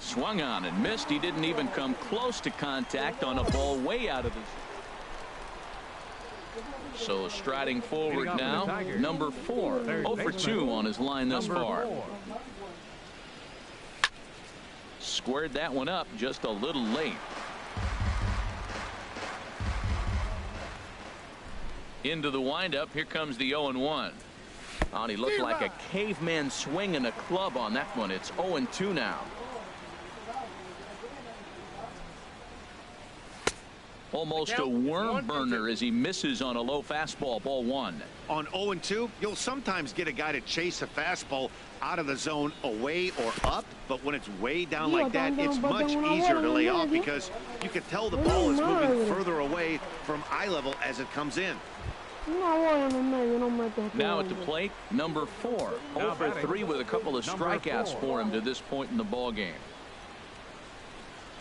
Speaker 1: Swung on and missed. He didn't even come close to contact on a ball way out of his. So striding forward now, number 4. 0 for 2 on his line thus far. Squared that one up just a little late. Into the windup. Here comes the 0-1. Oh, he looked like a caveman swinging a club on that one. It's 0-2 now. Almost a worm burner as he misses on a low fastball. Ball 1.
Speaker 2: On 0-2, you'll sometimes get a guy to chase a fastball out of the zone away or up, but when it's way down like that, it's much easier to lay off because you can tell the ball is moving further away from eye level as it comes in.
Speaker 1: Now at the plate, number 4. 0 for 3 with a couple of strikeouts for him to this point in the ball game.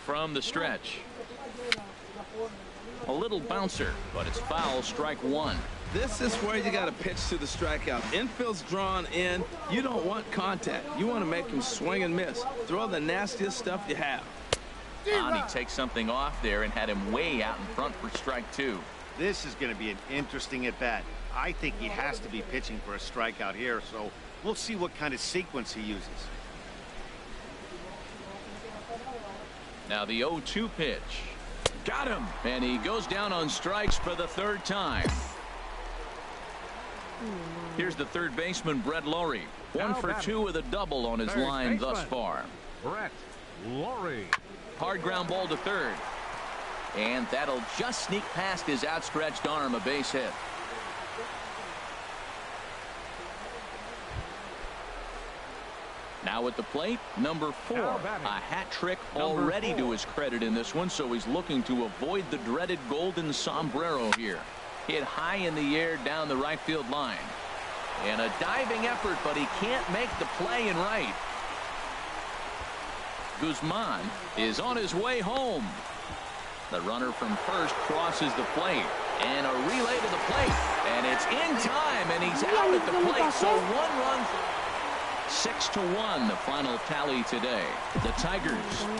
Speaker 1: From the stretch. A little bouncer, but it's foul. Strike 1.
Speaker 4: This is where you got to pitch to the strikeout. Infield's drawn in. You don't want contact. You want to make him swing and miss. Throw the nastiest stuff you have.
Speaker 1: And he takes something off there and had him way out in front for strike two.
Speaker 2: This is going to be an interesting at-bat. I think he has to be pitching for a strikeout here, so we'll see what kind of sequence he uses.
Speaker 1: Now the 0-2 pitch. Got him. And he goes down on strikes for the third time. Here's the third baseman, Brett Lawrie. 1 for 2 with a double on his line thus far.
Speaker 3: Brett Lawrie.
Speaker 1: Hard ground ball to third. And that'll just sneak past his outstretched arm, a base hit. Now at the plate, number 4. A hat trick already to his credit in this one, so he's looking to avoid the dreaded golden sombrero here. Hit high in the air down the right field line. And a diving effort, but he can't make the play in right. Guzman is on his way home. The runner from first crosses the plate. And a relay to the plate. And it's in time, and he's out at the plate. So 1 run. 6-1, the final tally today. The Tigers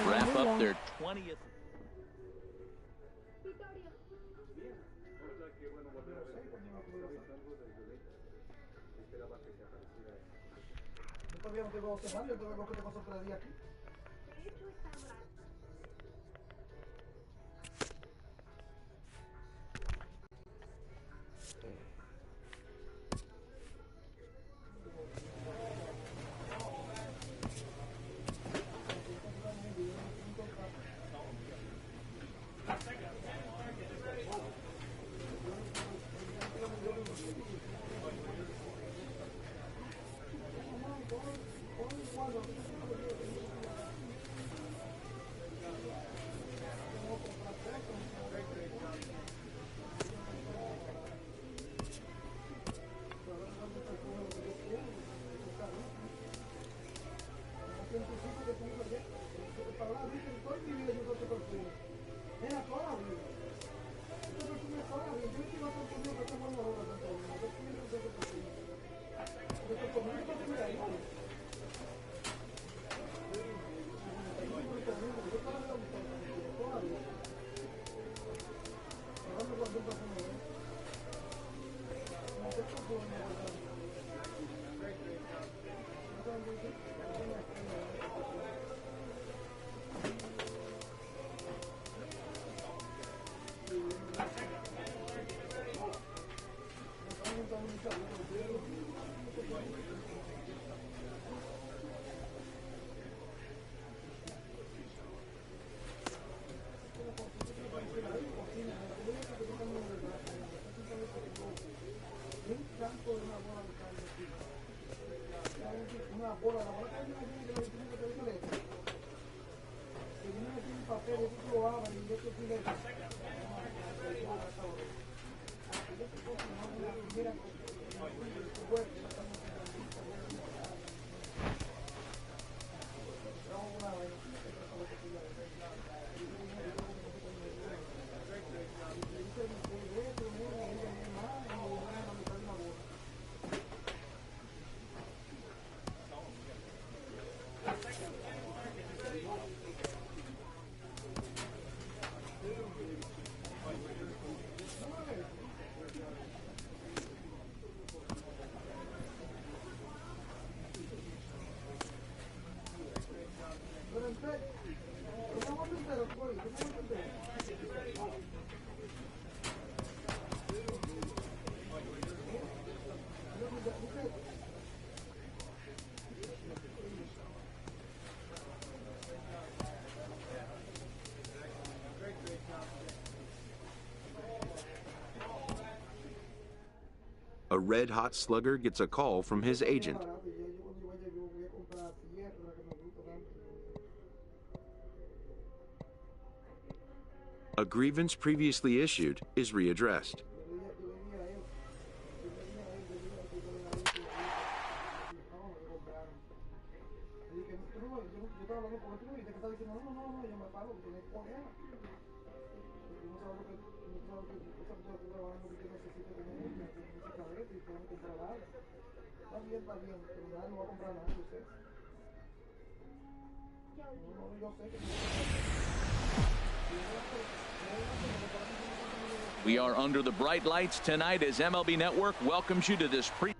Speaker 1: wrap up their 20th.
Speaker 8: A red-hot slugger gets a call from his agent. A grievance previously issued is readdressed.
Speaker 1: We are under the bright lights tonight as MLB Network welcomes you to this pre.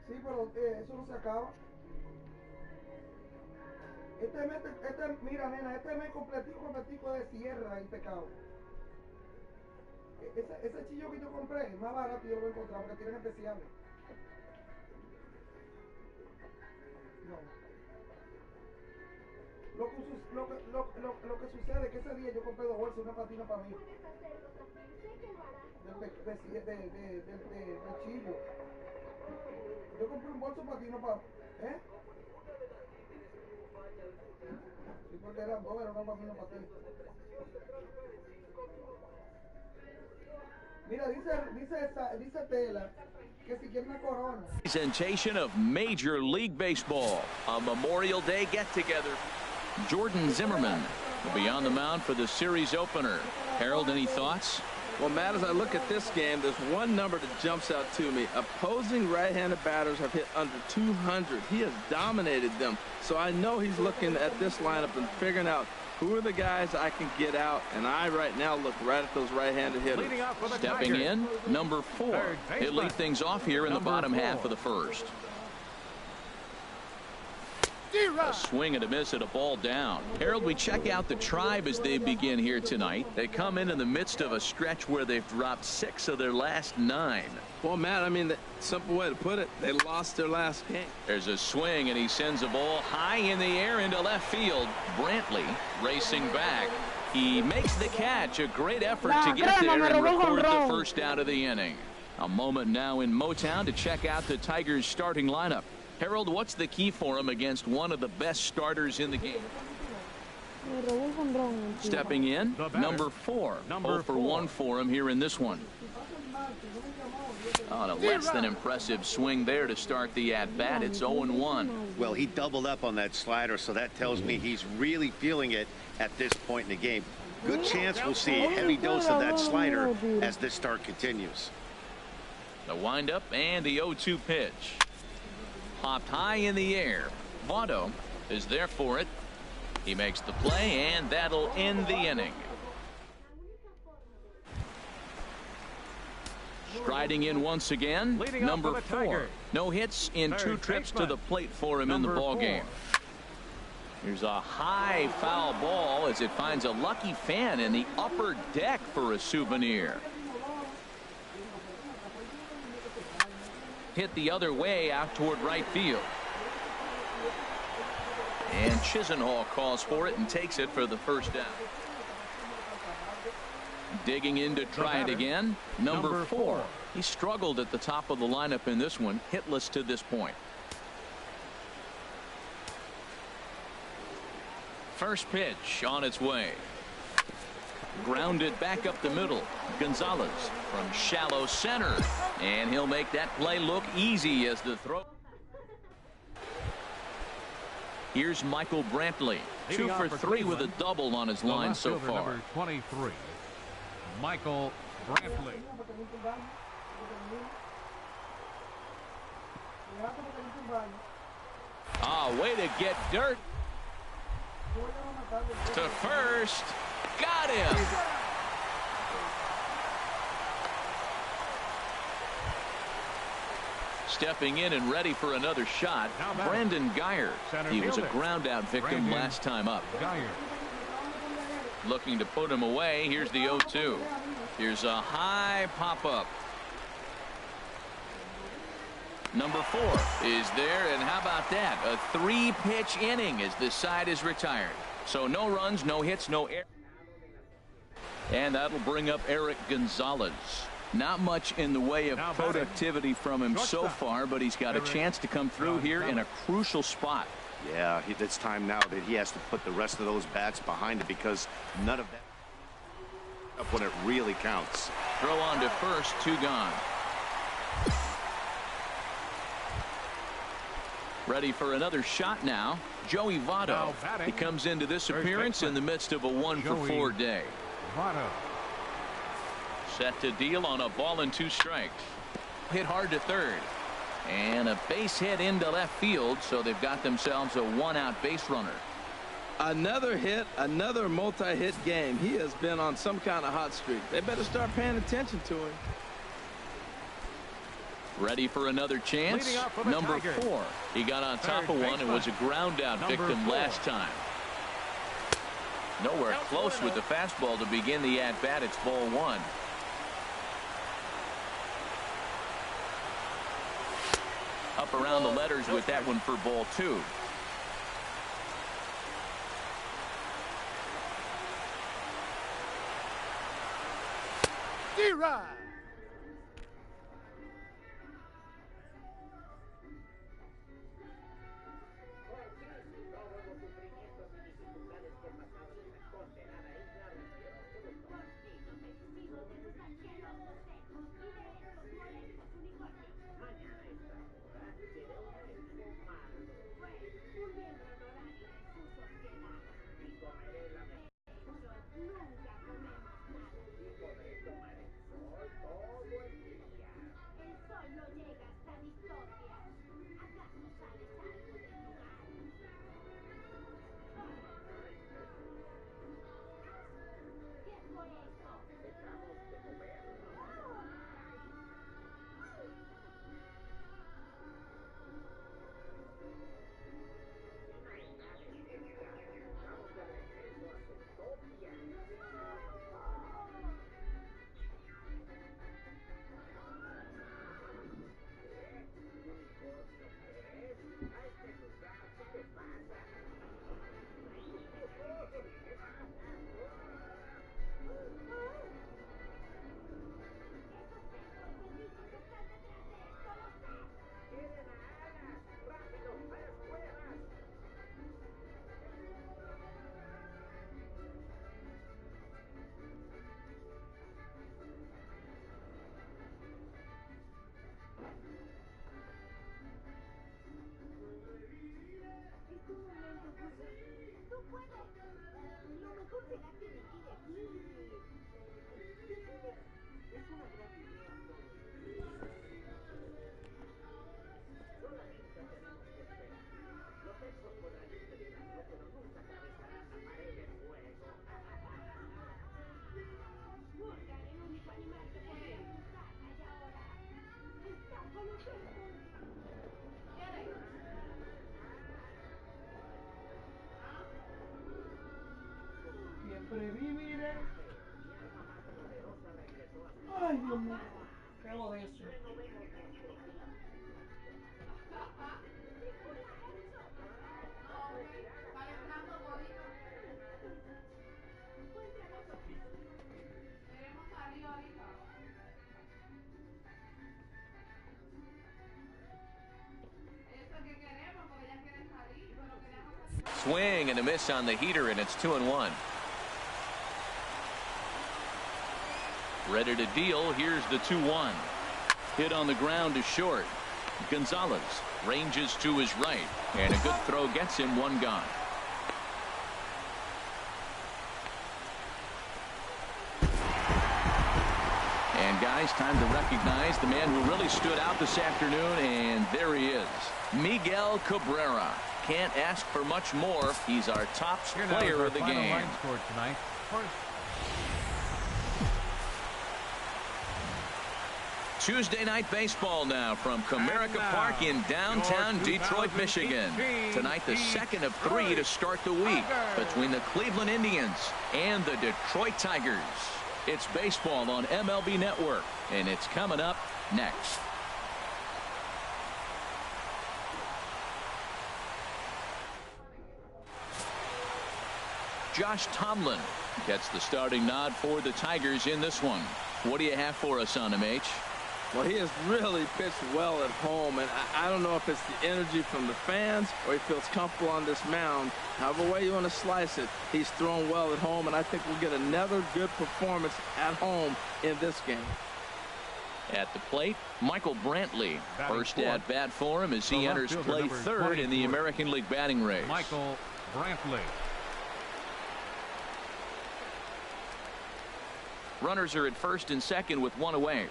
Speaker 6: Sí, pero eso no se acaba. Mira, nena, este mes completico de sierra impecable. Ese chillo que yo compré es más barato y yo lo voy a encontrar porque tienen especiales. No. Lo que sucede es que ese día yo compré 2 bolsas y una patina para mí. Del chillo. Yo compré un bolso patino para... ¿Eh? Sí, porque eran 2, era una patina para ti. Mira, dice Tela que si quiere una corona.
Speaker 1: Presentation of Major League Baseball, a Memorial Day get-together. Jordan Zimmerman will be on the mound for the series opener. Harold, any thoughts?
Speaker 4: Well, Matt, as I look at this game, there's one number that jumps out to me. Opposing right-handed batters have hit under 200. He has dominated them. So I know he's looking at this lineup and figuring out who are the guys I can get out, and I right now look right at those right-handed hitters.
Speaker 1: Stepping in, number 4. He'll lead things off here in the bottom half of the first. A swing and a miss at a ball down. Harold, we check out the Tribe as they begin here tonight. They come in the midst of a stretch where they've dropped 6 of their last 9.
Speaker 4: Well, Matt, I mean, the simple way to put it, they lost their last game.
Speaker 1: There's a swing, and he sends a ball high in the air into left field. Brantley racing back. He makes the catch. A great effort to get there and record the first out of the inning. A moment now in Motown to check out the Tigers' starting lineup. Harold, what's the key for him against one of the best starters in the game? Stepping in, number 4. 0 for 1 for him here in this one. On a less than impressive swing there to start the at-bat. It's 0-1.
Speaker 2: Well, he doubled up on that slider, so that tells me he's really feeling it at this point in the game. Good chance we'll see a heavy dose of that slider as this start continues.
Speaker 1: The windup and the 0-2 pitch. Popped high in the air. Votto is there for it. He makes the play, and that'll end the inning. Striding in once again, number 4. No hits in 2 trips to the plate for him in the ballgame. Here's a high foul ball as it finds a lucky fan in the upper deck for a souvenir. Hit the other way out toward right field. And Chisenhall calls for it and takes it for the first down. Digging in to try it again, number 4. He struggled at the top of the lineup in this one, hitless to this point. First pitch on its way. Grounded back up the middle. Gonzalez from shallow center, and he'll make that play look easy as the throw. Here's Michael Brantley, 2 for 3 with a double on his line so far.
Speaker 3: Number 23, Michael Brantley.
Speaker 1: Way to get dirt. To first. Got him. Stepping in and ready for another shot, Brandon Geyer. He was a ground out victim last time up. Looking to put him away. Here's the 0-2. Here's a high pop up. Number 4 is there, and how about that? A 3-pitch inning as this side is retired. So no runs, no hits, no air. And that'll bring up Eric Gonzalez. Not much in the way of productivity from him so far, but he's got a chance to come through here in a crucial spot.
Speaker 2: Yeah, it's time now that he has to put the rest of those bats behind it, because none of that when it really counts.
Speaker 1: Throw on to first, 2 gone. Ready for another shot now. Joey Votto. He comes into this appearance in the midst of a 1 for 4 day.
Speaker 3: Votto.
Speaker 1: Set to deal on a ball and 2 strikes. Hit hard to third. And a base hit into left field, so they've got themselves a one-out base runner.
Speaker 4: Another hit, another multi-hit game. He has been on some kind of hot streak. They better start paying attention to him.
Speaker 1: Ready for another chance. Number 4. He got on top of one and was a ground out victim last time. Nowhere close with the fastball to begin the at-bat. It's ball 1. Up around the letters with that one for ball 2.
Speaker 6: D-Rod. Sobreviviré. Ay, Dios mío. ¿Qué hago de eso?
Speaker 1: Swing and a miss on the heater, and it's 2-1. Ready to deal. Here's the 2-1. Hit on the ground to short. Gonzalez ranges to his right, and a good throw gets him one gone. And guys, time to recognize the man who really stood out this afternoon, and there he is, Miguel Cabrera. Can't ask for much more. He's our top player of the game. Tuesday night baseball now from Comerica Park in downtown Detroit, Michigan. Tonight, the second of 3 to start the week between the Cleveland Indians and the Detroit Tigers. It's baseball on MLB Network, and it's coming up next. Josh Tomlin gets the starting nod for the Tigers in this one. What do you have for us on him, H?
Speaker 4: Well, he has really pitched well at home, and I don't know if it's the energy from the fans or he feels comfortable on this mound. However way you want to slice it, he's thrown well at home, and I think we'll get another good performance at home in this game.
Speaker 1: At the plate, Michael Brantley. First at bat for him as he enters play third in the American League batting race.
Speaker 3: Michael Brantley.
Speaker 1: Runners are at first and second with one away.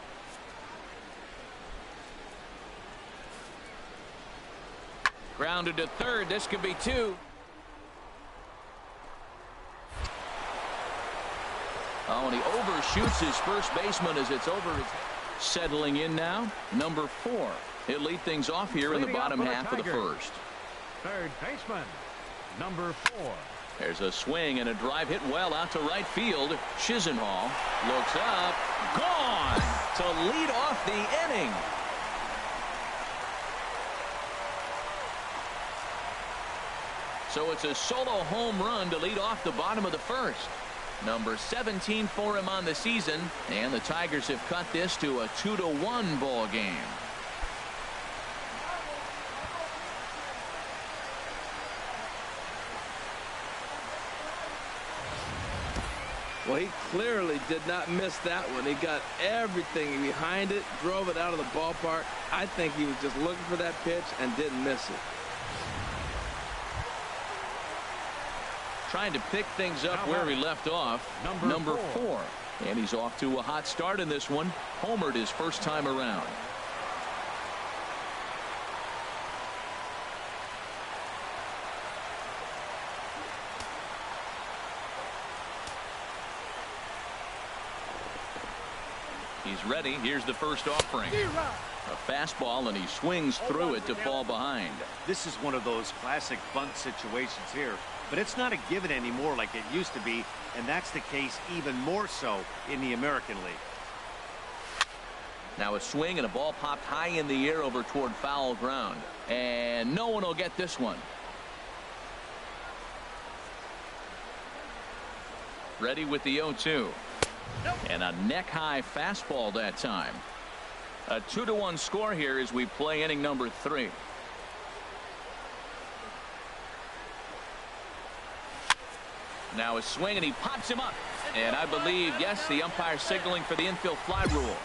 Speaker 1: Grounded to third. This could be two. Oh, and he overshoots his first baseman as it's over. Settling in now, number 4. He'll lead things off here in the bottom half of the first.
Speaker 3: Third baseman, number 4.
Speaker 1: There's a swing and a drive hit well out to right field. Chisenhall looks up, gone to lead off the inning. So it's a solo home run to lead off the bottom of the first. Number 17 for him on the season, and the Tigers have cut this to a 2-1 ball game.
Speaker 4: Well, he clearly did not miss that one. He got everything behind it, drove it out of the ballpark. I think he was just looking for that pitch and didn't miss it.
Speaker 1: Trying to pick things up where he left off. Number 4. And he's off to a hot start in this one. Homered his first time around. He's ready. Here's the first offering. A fastball, and he swings through it to fall behind.
Speaker 2: This is one of those classic bunt situations here, but it's not a given anymore like it used to be, and that's the case even more so in the American League.
Speaker 1: Now a swing and a ball popped high in the air over toward foul ground, and no one will get this one. Ready with the 0-2. And a neck-high fastball that time. A 2-1 score here as we play inning number 3. Now a swing, and he pops him up. And I believe, yes, the umpire signaling for the infield fly rule.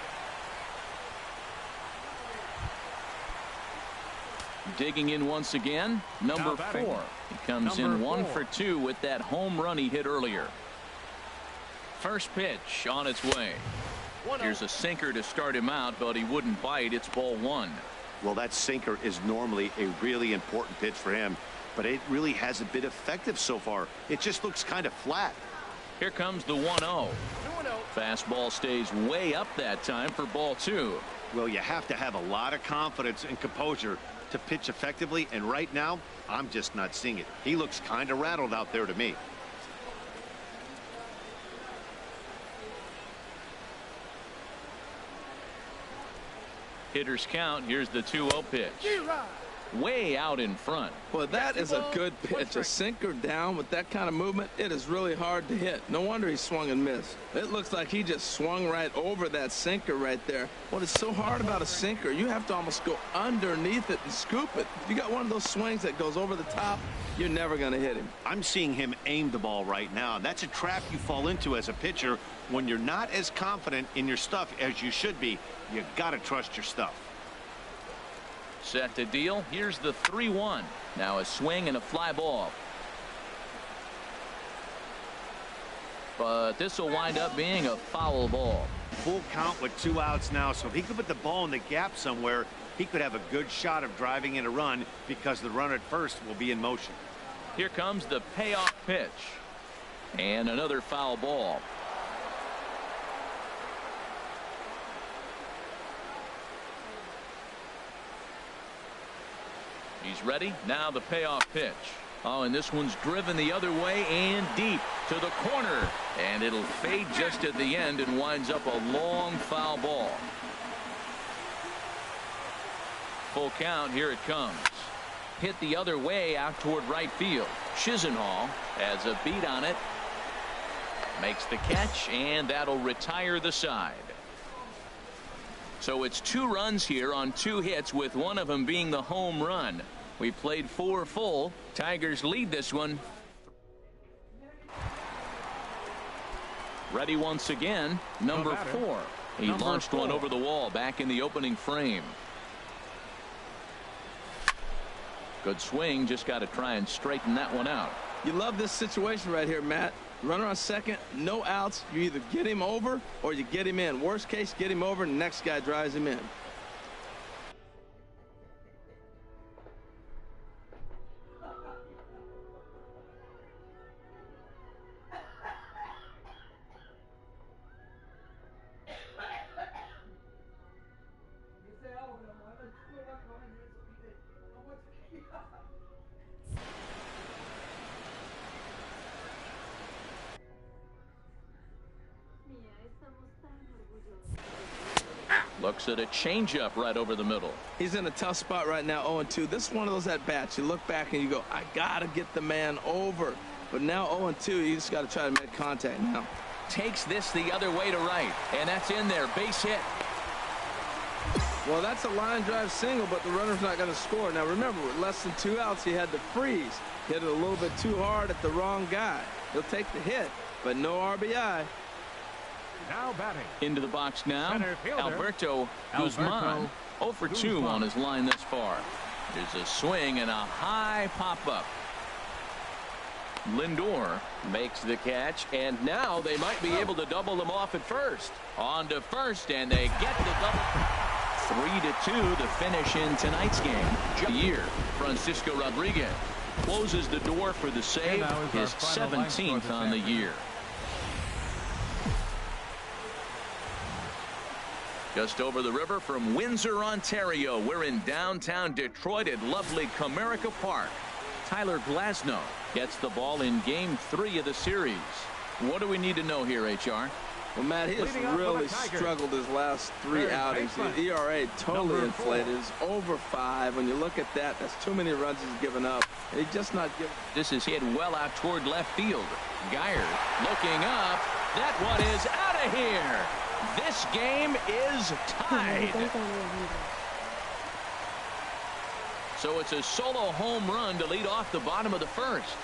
Speaker 1: Digging in once again, number 4. He comes in 1 for 2 with that home run he hit earlier. First pitch on its way. Here's a sinker to start him out, but he wouldn't bite. It's ball 1.
Speaker 2: Well, that sinker is normally a really important pitch for him, but it really hasn't been effective so far. It just looks kind of flat.
Speaker 1: Here comes the 1-0. Fastball stays way up that time for ball 2.
Speaker 2: Well, you have to have a lot of confidence and composure to pitch effectively, and right now I'm just not seeing it. He looks kind of rattled out there to me.
Speaker 1: Hitters count. Here's the 2-0 pitch. Way out in front.
Speaker 4: Well, that is a good pitch. A sinker down with that kind of movement, it is really hard to hit. No wonder he swung and missed. It looks like he just swung right over that sinker right there. What is so hard about a sinker, you have to almost go underneath it and scoop it. If you got one of those swings that goes over the top, you're never going to hit him.
Speaker 2: I'm seeing him aim the ball right now. That's a trap you fall into as a pitcher when you're not as confident in your stuff as you should be. You got to trust your stuff.
Speaker 1: Set to deal. Here's the 3-1. Now a swing and a fly ball. But this will wind up being a foul ball.
Speaker 2: Full count with 2 outs now, so if he could put the ball in the gap somewhere, he could have a good shot of driving in a run because the runner at first will be in motion.
Speaker 1: Here comes the payoff pitch. And another foul ball. He's ready. Now the payoff pitch. Oh, and this one's driven the other way and deep to the corner. And it'll fade just at the end and winds up a long foul ball. Full count. Here it comes. Hit the other way out toward right field. Chisenhall has a beat on it. Makes the catch, and that'll retire the side. So it's 2 runs here on 2 hits, with one of them being the home run. We played 4 full. Tigers lead this one. Ready once again, number 4. He launched one over the wall back in the opening frame. Good swing, just got to try and straighten that one out.
Speaker 4: You love this situation right here, Matt. Runner on second, no outs. You either get him over or you get him in. Worst case, get him over and the next guy drives him in.
Speaker 1: Looks at a changeup right over the middle.
Speaker 4: He's in a tough spot right now, 0-2. This is one of those at-bats. You look back and you go, I got to get the man over. But now 0-2, you just got to try to make contact now.
Speaker 1: Takes this the other way to right, and that's in there. Base hit.
Speaker 4: Well, that's a line drive single, but the runner's not going to score. Now, remember, with less than 2 outs, he had to freeze. Hit it a little bit too hard at the wrong guy. He'll take the hit, but no RBI.
Speaker 3: Now batting.
Speaker 1: Into the box now,
Speaker 3: Center fielder,
Speaker 1: Alberto Guzman. 0 for 2 on his line thus far. There's a swing and a high pop-up. Lindor makes the catch, and now they might be able to double them off at first. On to first, and they get the double. 3-2 to finish in tonight's game. Francisco Rodriguez closes the door for the save, his 17th on the year. Just over the river from Windsor, Ontario, we're in downtown Detroit at lovely Comerica Park. Tyler Glasnow gets the ball in Game 3 of the series. What do we need to know here, HR?
Speaker 4: Well, Matt, he has really struggled his last 3 outings. His ERA totally inflated. It's over 5. When you look at that, that's too many runs he's given up. And he's just not giving.
Speaker 1: This is hit well out toward left field. Geyer looking up. That one is out of here. This game is tied. So it's a solo home run to lead off the bottom of the first.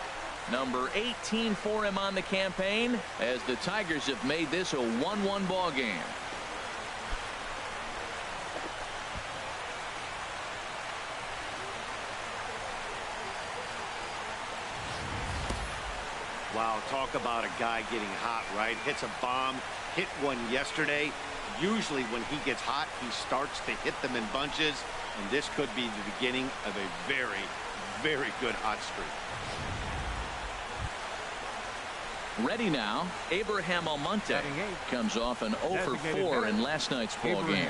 Speaker 1: Number 18 for him on the campaign, as the Tigers have made this a 1-1 ball game.
Speaker 2: Wow, talk about a guy getting hot, right? Hits a bomb, hit one yesterday. Usually when he gets hot, he starts to hit them in bunches, and this could be the beginning of a very, very good hot streak.
Speaker 1: Ready now, Abraham Almonte comes off an 0 for 4 in last night's ball game.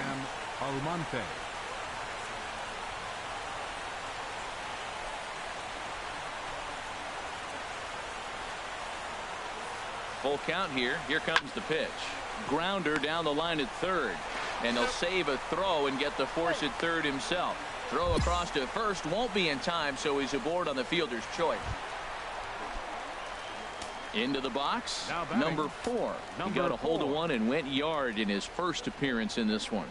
Speaker 3: Almonte.
Speaker 1: Full count here. Here comes the pitch. Grounder down the line at third, and he'll save a throw and get the force at third himself. Throw across to first won't be in time, so he's aboard on the fielder's choice. Into the box, number 4. He got a hold of one and went yard in his first appearance in this one.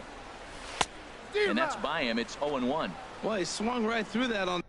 Speaker 1: And that's by him. It's 0-1.
Speaker 4: Well, he swung right through that on.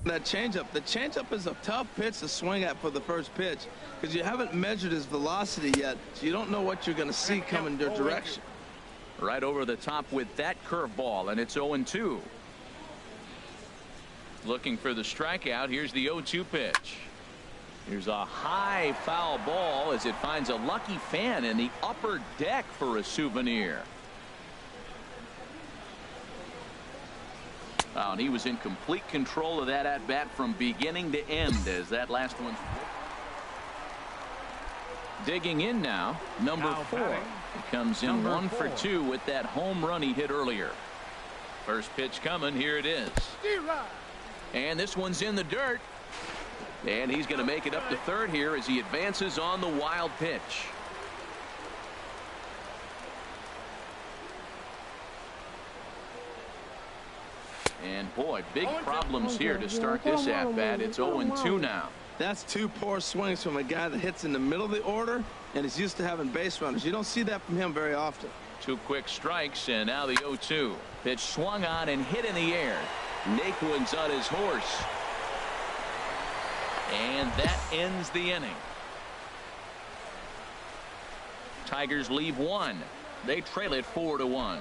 Speaker 4: That changeup. The changeup is a tough pitch to swing at for the first pitch because you haven't measured his velocity yet, so you don't know what you're going to see coming your direction.
Speaker 1: Right over the top with that curveball, and it's 0-2. Looking for the strikeout. Here's the 0-2 pitch. Here's a high foul ball as it finds a lucky fan in the upper deck for a souvenir. Oh, and he was in complete control of that at-bat from beginning to end as that last one. Digging in now, number 4. He comes in 1 for 2 with that home run he hit earlier. First pitch coming. Here it is. And this one's in the dirt. And he's going to make it up to third here as he advances on the wild pitch. And boy, big problems here to start this at-bat. It's 0-2 now.
Speaker 4: That's 2 poor swings from a guy that hits in the middle of the order, and is used to having base runners. You don't see that from him very often.
Speaker 1: 2 quick strikes, and now the 0-2. Pitch swung on and hit in the air. Naquin's on his horse. And that ends the inning. Tigers leave 1. They trail it 4-1.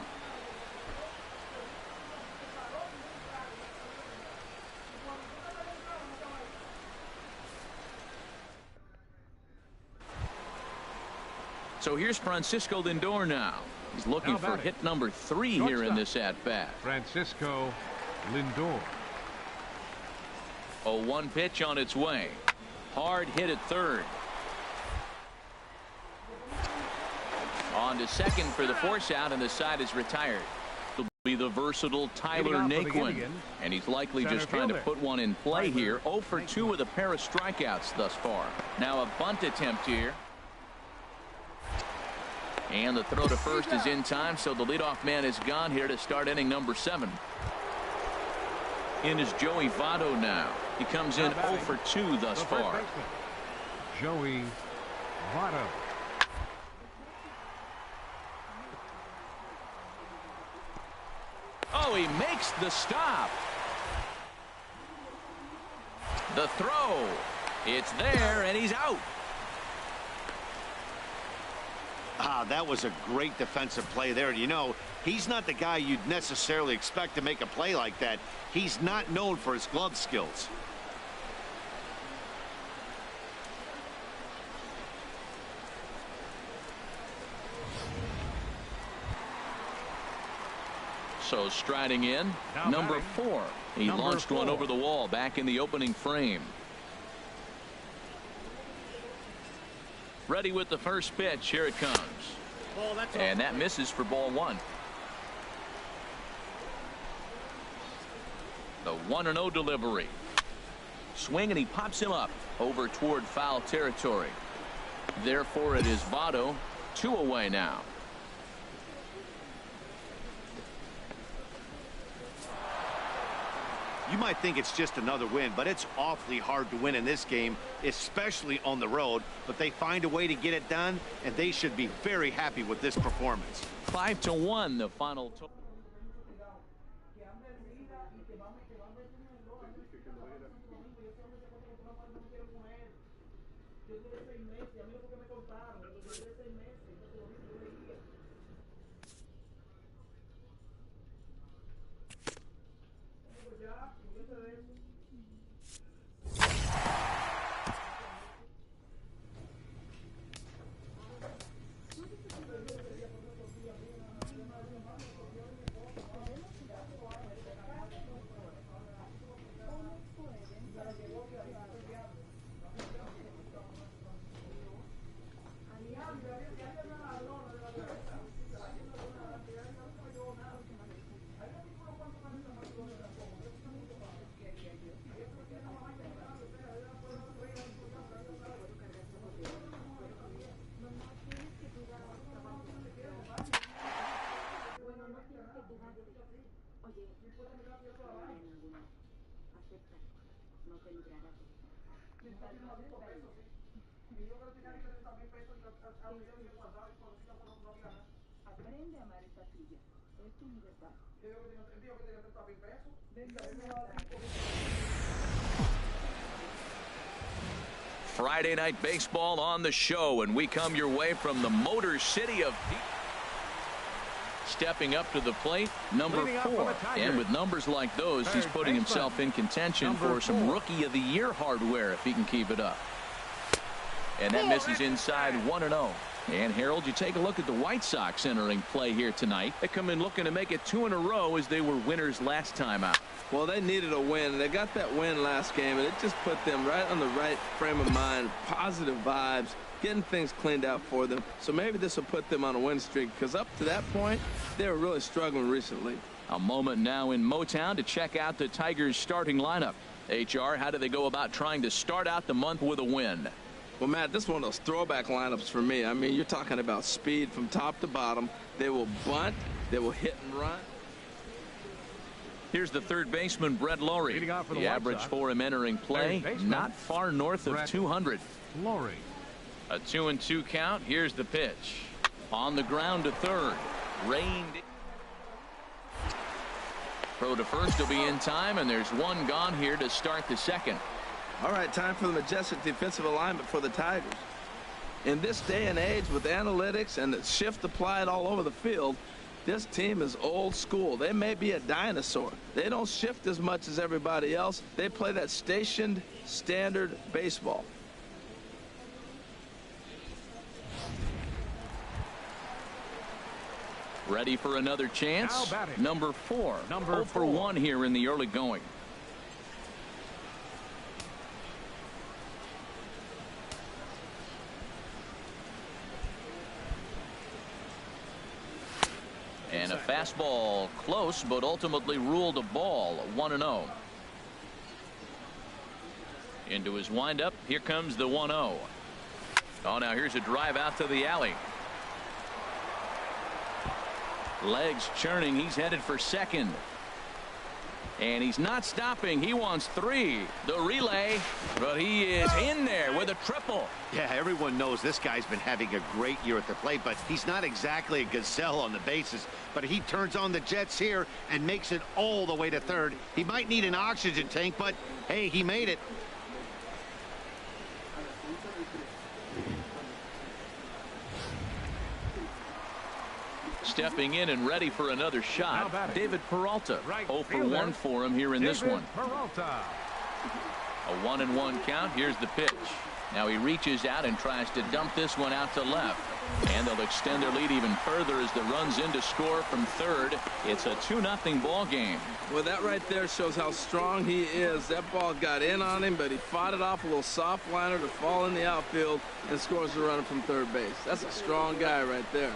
Speaker 1: So here's Francisco Lindor now. He's looking for hit number 3 here in this at-bat.
Speaker 3: Francisco Lindor.
Speaker 1: 0-1 pitch on its way. Hard hit at third. On to second for the force out, and the side is retired. It'll be the versatile Tyler Naquin, and he's likely just trying to put one in play here. 0 for 2 with a pair of strikeouts thus far. Now a bunt attempt here. And the throw to first is in time, so the leadoff man is gone here to start inning number 7. In is Joey Votto now. He comes in 0 for 2 thus far.
Speaker 3: Joey Votto.
Speaker 1: Oh, he makes the stop. The throw. It's there, and he's out.
Speaker 2: That was a great defensive play there. You know, he's not the guy you'd necessarily expect to make a play like that. He's not known for his glove skills.
Speaker 1: So striding in, number 4. He launched one over the wall back in the opening frame. Ready with the first pitch. Here it comes. And that misses for ball 1. The 1-0 delivery. Swing, and he pops him up over toward foul territory. Therefore, it is Votto. 2 away now.
Speaker 2: You might think it's just another win, but it's awfully hard to win in this game, especially on the road. But they find a way to get it done, and they should be very happy with this performance.
Speaker 1: 5-1, the final total.
Speaker 9: Aprende a amar esta silla. Es tu libertad.
Speaker 1: Friday night baseball on the show, and we come your way from the Motor City of stepping up to the plate, number 4. And with numbers like those, he's putting himself in contention for some Rookie of the Year hardware if he can keep it up. And that misses inside 1-0. And Harold, you take a look at the White Sox entering play here tonight. They come in looking to make it 2 in a row as they were winners last time out.
Speaker 4: Well, they needed a win. They got that win last game, and it just put them right on the right frame of mind, positive vibes, getting things cleaned out for them. So maybe this will put them on a win streak, because up to that point, they were really struggling recently.
Speaker 1: A moment now in Motown to check out the Tigers starting lineup. HR, how do they go about trying to start out the month with a win?
Speaker 4: Well, Matt, this is one of those throwback lineups for me. I mean, you're talking about speed from top to bottom. They will bunt. They will hit and run.
Speaker 1: Here's the third baseman, Brett Lowry. The average for him entering play, not far north of 200.
Speaker 3: Lowry.
Speaker 1: A 2-2 count. Here's the pitch. On the ground to third. Reined. Throw to first will be in time, and there's one gone here to start the second.
Speaker 4: All right, time for the majestic defensive alignment for the Tigers. In this day and age with analytics and the shift applied all over the field, this team is old school. They may be a dinosaur. They don't shift as much as everybody else. They play that stationed standard baseball.
Speaker 1: Ready for another chance? Number 4.
Speaker 3: Number
Speaker 1: 0 for 1 here in the early going. And a fastball close, but ultimately ruled a ball. 1-0. Into his windup. Here comes the 1-0. Oh, now here's a drive out to the alley. Legs churning. He's headed for second. And he's not stopping. He wants 3. The relay, but he is in there with a triple.
Speaker 2: Yeah, everyone knows this guy's been having a great year at the plate, but he's not exactly a gazelle on the bases. But he turns on the jets here and makes it all the way to third. He might need an oxygen tank, but hey, he made it.
Speaker 1: Stepping in and ready for another shot, David Peralta. 0 for 1 for him here in this one. A 1-1 count. Here's the pitch. Now he reaches out and tries to dump this one out to left. And they'll extend their lead even further as the runs in to score from third. It's a 2-0 ball game.
Speaker 4: Well, that right there shows how strong he is. That ball got in on him, but he fought it off a little soft liner to fall in the outfield and scores the runner from third base. That's a strong guy right there.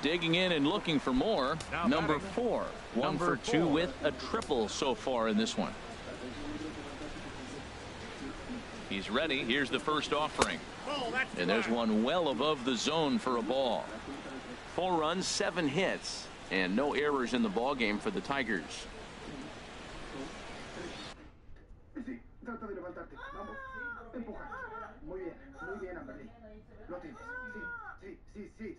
Speaker 1: Digging in and looking for more. Number 4. 1 for 2 with a triple so far in this one. He's ready. Here's the first offering. And there's one well above the zone for a ball. 4 runs, 7 hits, and no errors in the ball game for the Tigers.
Speaker 6: Trata de levantarte. Vamos. Empuja. Muy bien. Muy bien, Amberly. Lo tienes. Sí.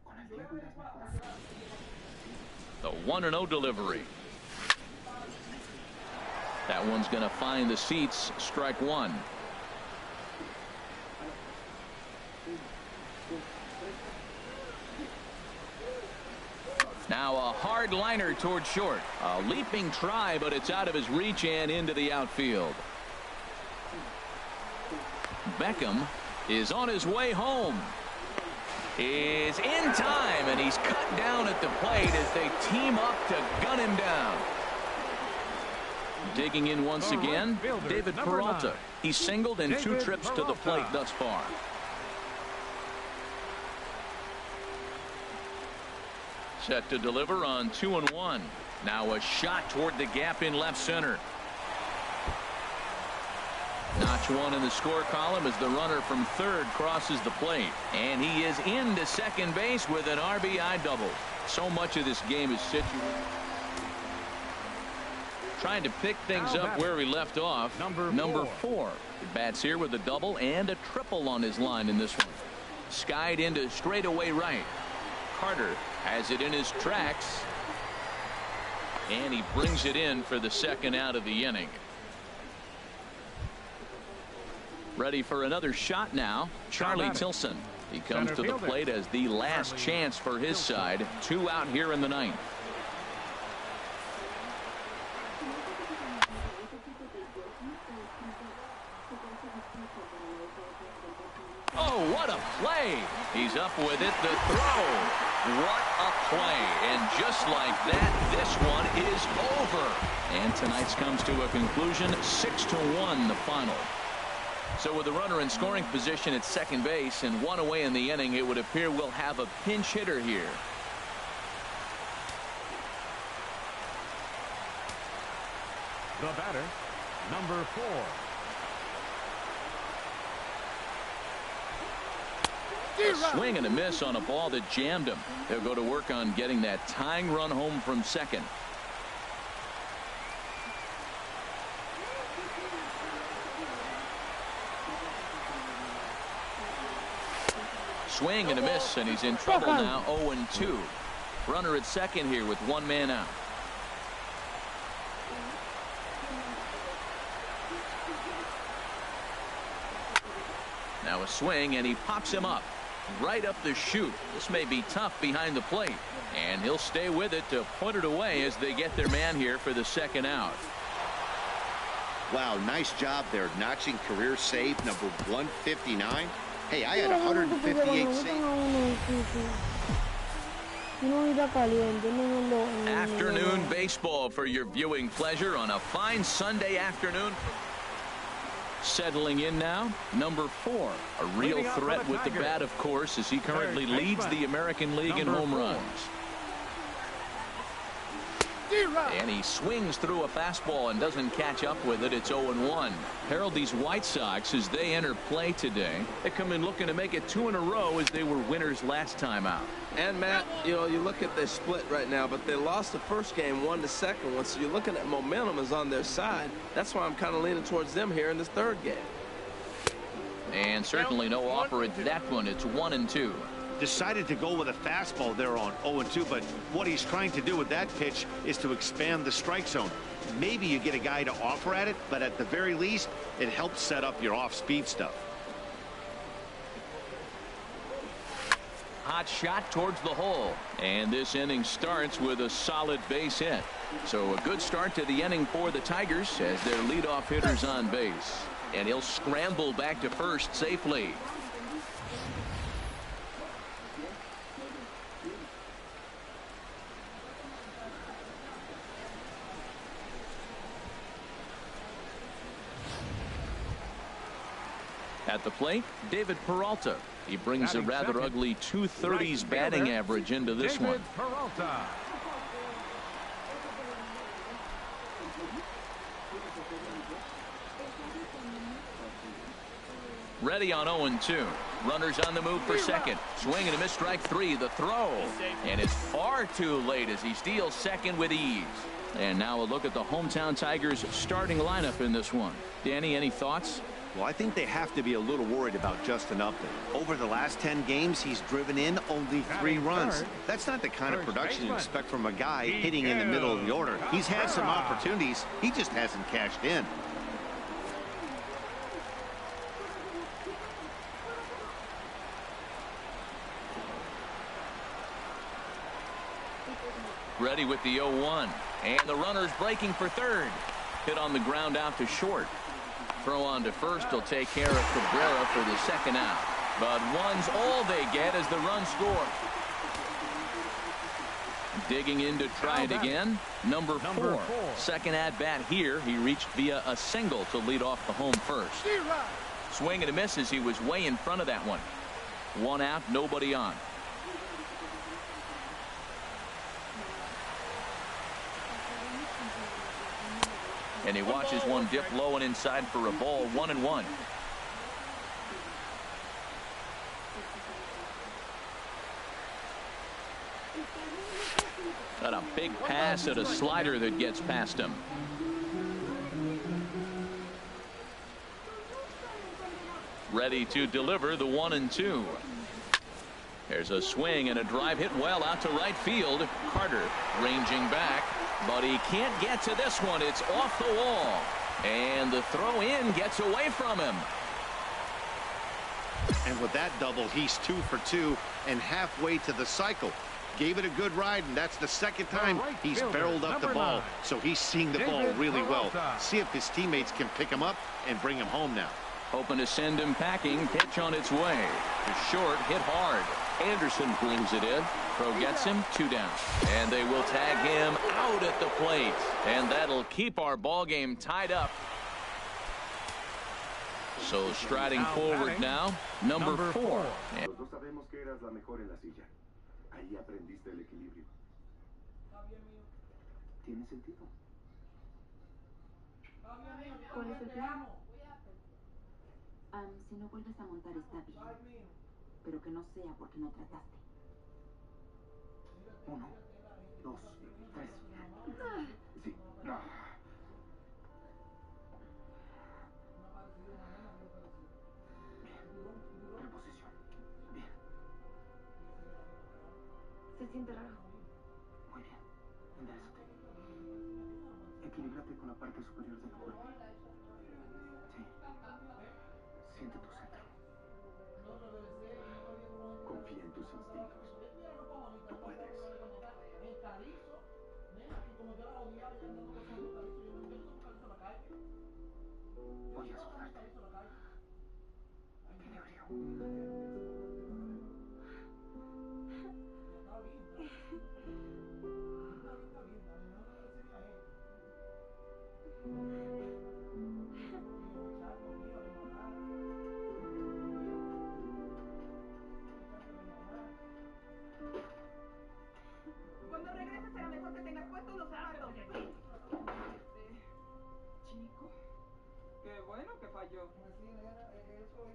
Speaker 6: Con el tiempo irás mejor.
Speaker 1: The 1-0 delivery. That one's going to find the seats. Strike 1. Now a hard liner toward short. A leaping try, but it's out of his reach and into the outfield. Beckham is on his way home. Is in time, and he's cut down at the plate as they team up to gun him down. Digging in once again, David Peralta. He's singled in 2 trips to the plate thus far. Set to deliver on 2-1. Now a shot toward the gap in left center. Notch 1 in the score column as the runner from third crosses the plate. And he is into second base with an RBI double. So much of this game is situated. Trying to pick things up where he left off. Number 4. He bats here with a double and a triple on his line in this one. Skied into straightaway right. Carter has it in his tracks. And he brings it in for the second out of the inning. Ready for another shot now. Charlie Tilson. He comes to the plate as the last chance for his side. 2 out here in the 9th. Oh, what a play. He's up with it. The throw. What a play. And just like that, this one is over. And tonight's comes to a conclusion. 6-1 the final. So with the runner in scoring position at second base and 1 away in the inning, it would appear we'll have a pinch hitter here.
Speaker 3: The batter, number 4.
Speaker 1: A swing and a miss on a ball that jammed him. They'll go to work on getting that tying run home from second. Swing and a miss, and he's in trouble now. 0-2. Runner at second here with 1 man out. Now a swing, and he pops him up right up the chute. This may be tough behind the plate, and he'll stay with it to put it away as they get their man here for the second out.
Speaker 2: Wow, nice job there, notching career save number 159. Hey, I had 158 saves.
Speaker 1: Afternoon baseball for your viewing pleasure on a fine Sunday afternoon. Settling in now, number 4, a real threat with the bat, of course, as he currently leads the American League in home runs. And he swings through a fastball and doesn't catch up with it. It's 0-1. Harold, these White Sox, as they enter play today, they come in looking to make it 2 in a row as they were winners last time out.
Speaker 4: And Matt, you know, you look at their split right now, but they lost the first game, won the second one, so you're looking at momentum is on their side. That's why I'm kind of leaning towards them here in this third game.
Speaker 1: And certainly no offer at that one. It's 1-2.
Speaker 2: Decided to go with a fastball there on 0-2, but what he's trying to do with that pitch is to expand the strike zone. Maybe you get a guy to offer at it, but at the very least, it helps set up your off-speed stuff.
Speaker 1: Hot shot towards the hole, and this inning starts with a solid base hit. So a good start to the inning for the Tigers as their leadoff hitter's on base, and he'll scramble back to first safely. At the plate, David Peralta. He brings a rather ugly 230s batting average into this one. Ready on 0-2. Runners on the move for second. Swing and a miss, strike 3. The throw. And it's far too late as he steals second with ease. And now a look at the hometown Tigers starting lineup in this one. Danny, any thoughts?
Speaker 2: Well, I think they have to be a little worried about Justin Upton. Over the last 10 games, he's driven in only 3 runs. That's not the kind of production you expect from a guy hitting in the middle of the order. He's had some opportunities. He just hasn't cashed in.
Speaker 1: Ready with the 0-1. And the runner's breaking for third. Hit on the ground out to short. Throw on to first will take care of Cabrera for the second out. But one's all they get as the run scored. Digging in to try it again. Number 4. Second at bat here. He reached via a single to lead off the home first. Swing and a miss as he was way in front of that one. 1 out, nobody on. And he watches one dip low and inside for a ball. 1-1. Got a big pass at a slider that gets past him. Ready to deliver the 1-2. There's a swing and a drive hit well out to right field. Carter ranging back, but he can't get to this one. It's off the wall, and the throw in gets away from him.
Speaker 2: And with that double, he's 2 for 2 and halfway to the cycle. Gave it a good ride, and that's the second time he's barreled up the ball. So he's seeing the ball really well. See if his teammates can pick him up and bring him home now.
Speaker 1: Hoping to send him packing. Pitch on its way. Short, hit hard. Anderson brings it in. Pro gets him, 2 down. And they will tag him out at the plate. And that'll keep our ball game tied up. So striding forward now, number 4.
Speaker 5: Los dos sabemos que eras la mejor en la silla. Ahí aprendiste el equilibrio. ¿Tiene sentido?
Speaker 9: ¿Cuál es el plan? Si no vuelves a montar está bien. Pero que no sea porque no trataste.
Speaker 5: 1, 2, 3. Sí. No. Reposición. Bien.
Speaker 9: Se siente raro.
Speaker 5: Muy bien. Enderezate. Equilíbrate con la parte superior del cuerpo. Sí. Siente tu centro. Confía en tus instintos. Tú puedes.
Speaker 9: podía soltarte. Tiene frío.
Speaker 6: Cuando regreses será mejor que tengas puestos los zapatos.
Speaker 9: Chico,
Speaker 6: Qué bueno que falló.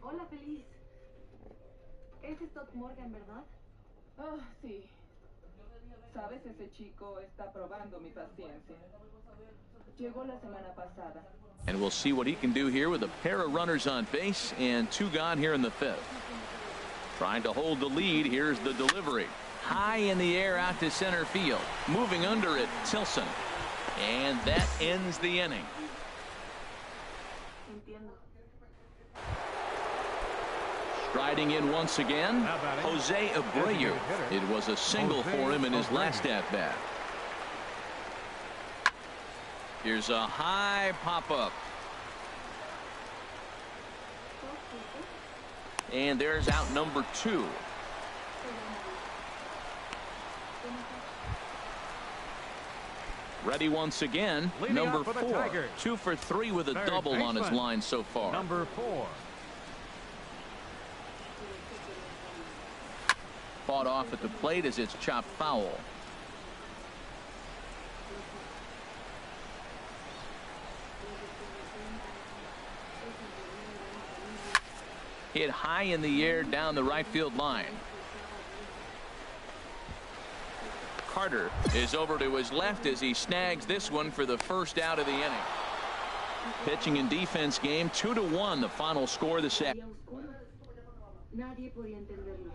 Speaker 9: hola, Feliz. Es Stott Morgan, ¿verdad?
Speaker 6: Ah, sí. Sabes, ese chico está probando mi paciencia. Llegó la semana pasada.
Speaker 1: And we'll see what he can do here with a pair of runners on base and 2 gone here in the 5th. Trying to hold the lead. Here's the delivery. High in the air out to center field. Moving under it, Tilson. And that ends the inning.
Speaker 9: Entiendo.
Speaker 1: Striding in once again, Jose Abreu. It was a single for him in his last at-bat. Here's a high pop-up. And there's out number 2. Ready once again, number 4. 2 for 3 with a double on his line so far.
Speaker 3: Number 4.
Speaker 1: Fought off at the plate as it's chopped foul. Hit high in the air down the right field line. Carter is over to his left as he snags this one for the first out of the inning. Pitching and defense game 2-1, the final score of the second.
Speaker 9: Nadie podía entenderlo.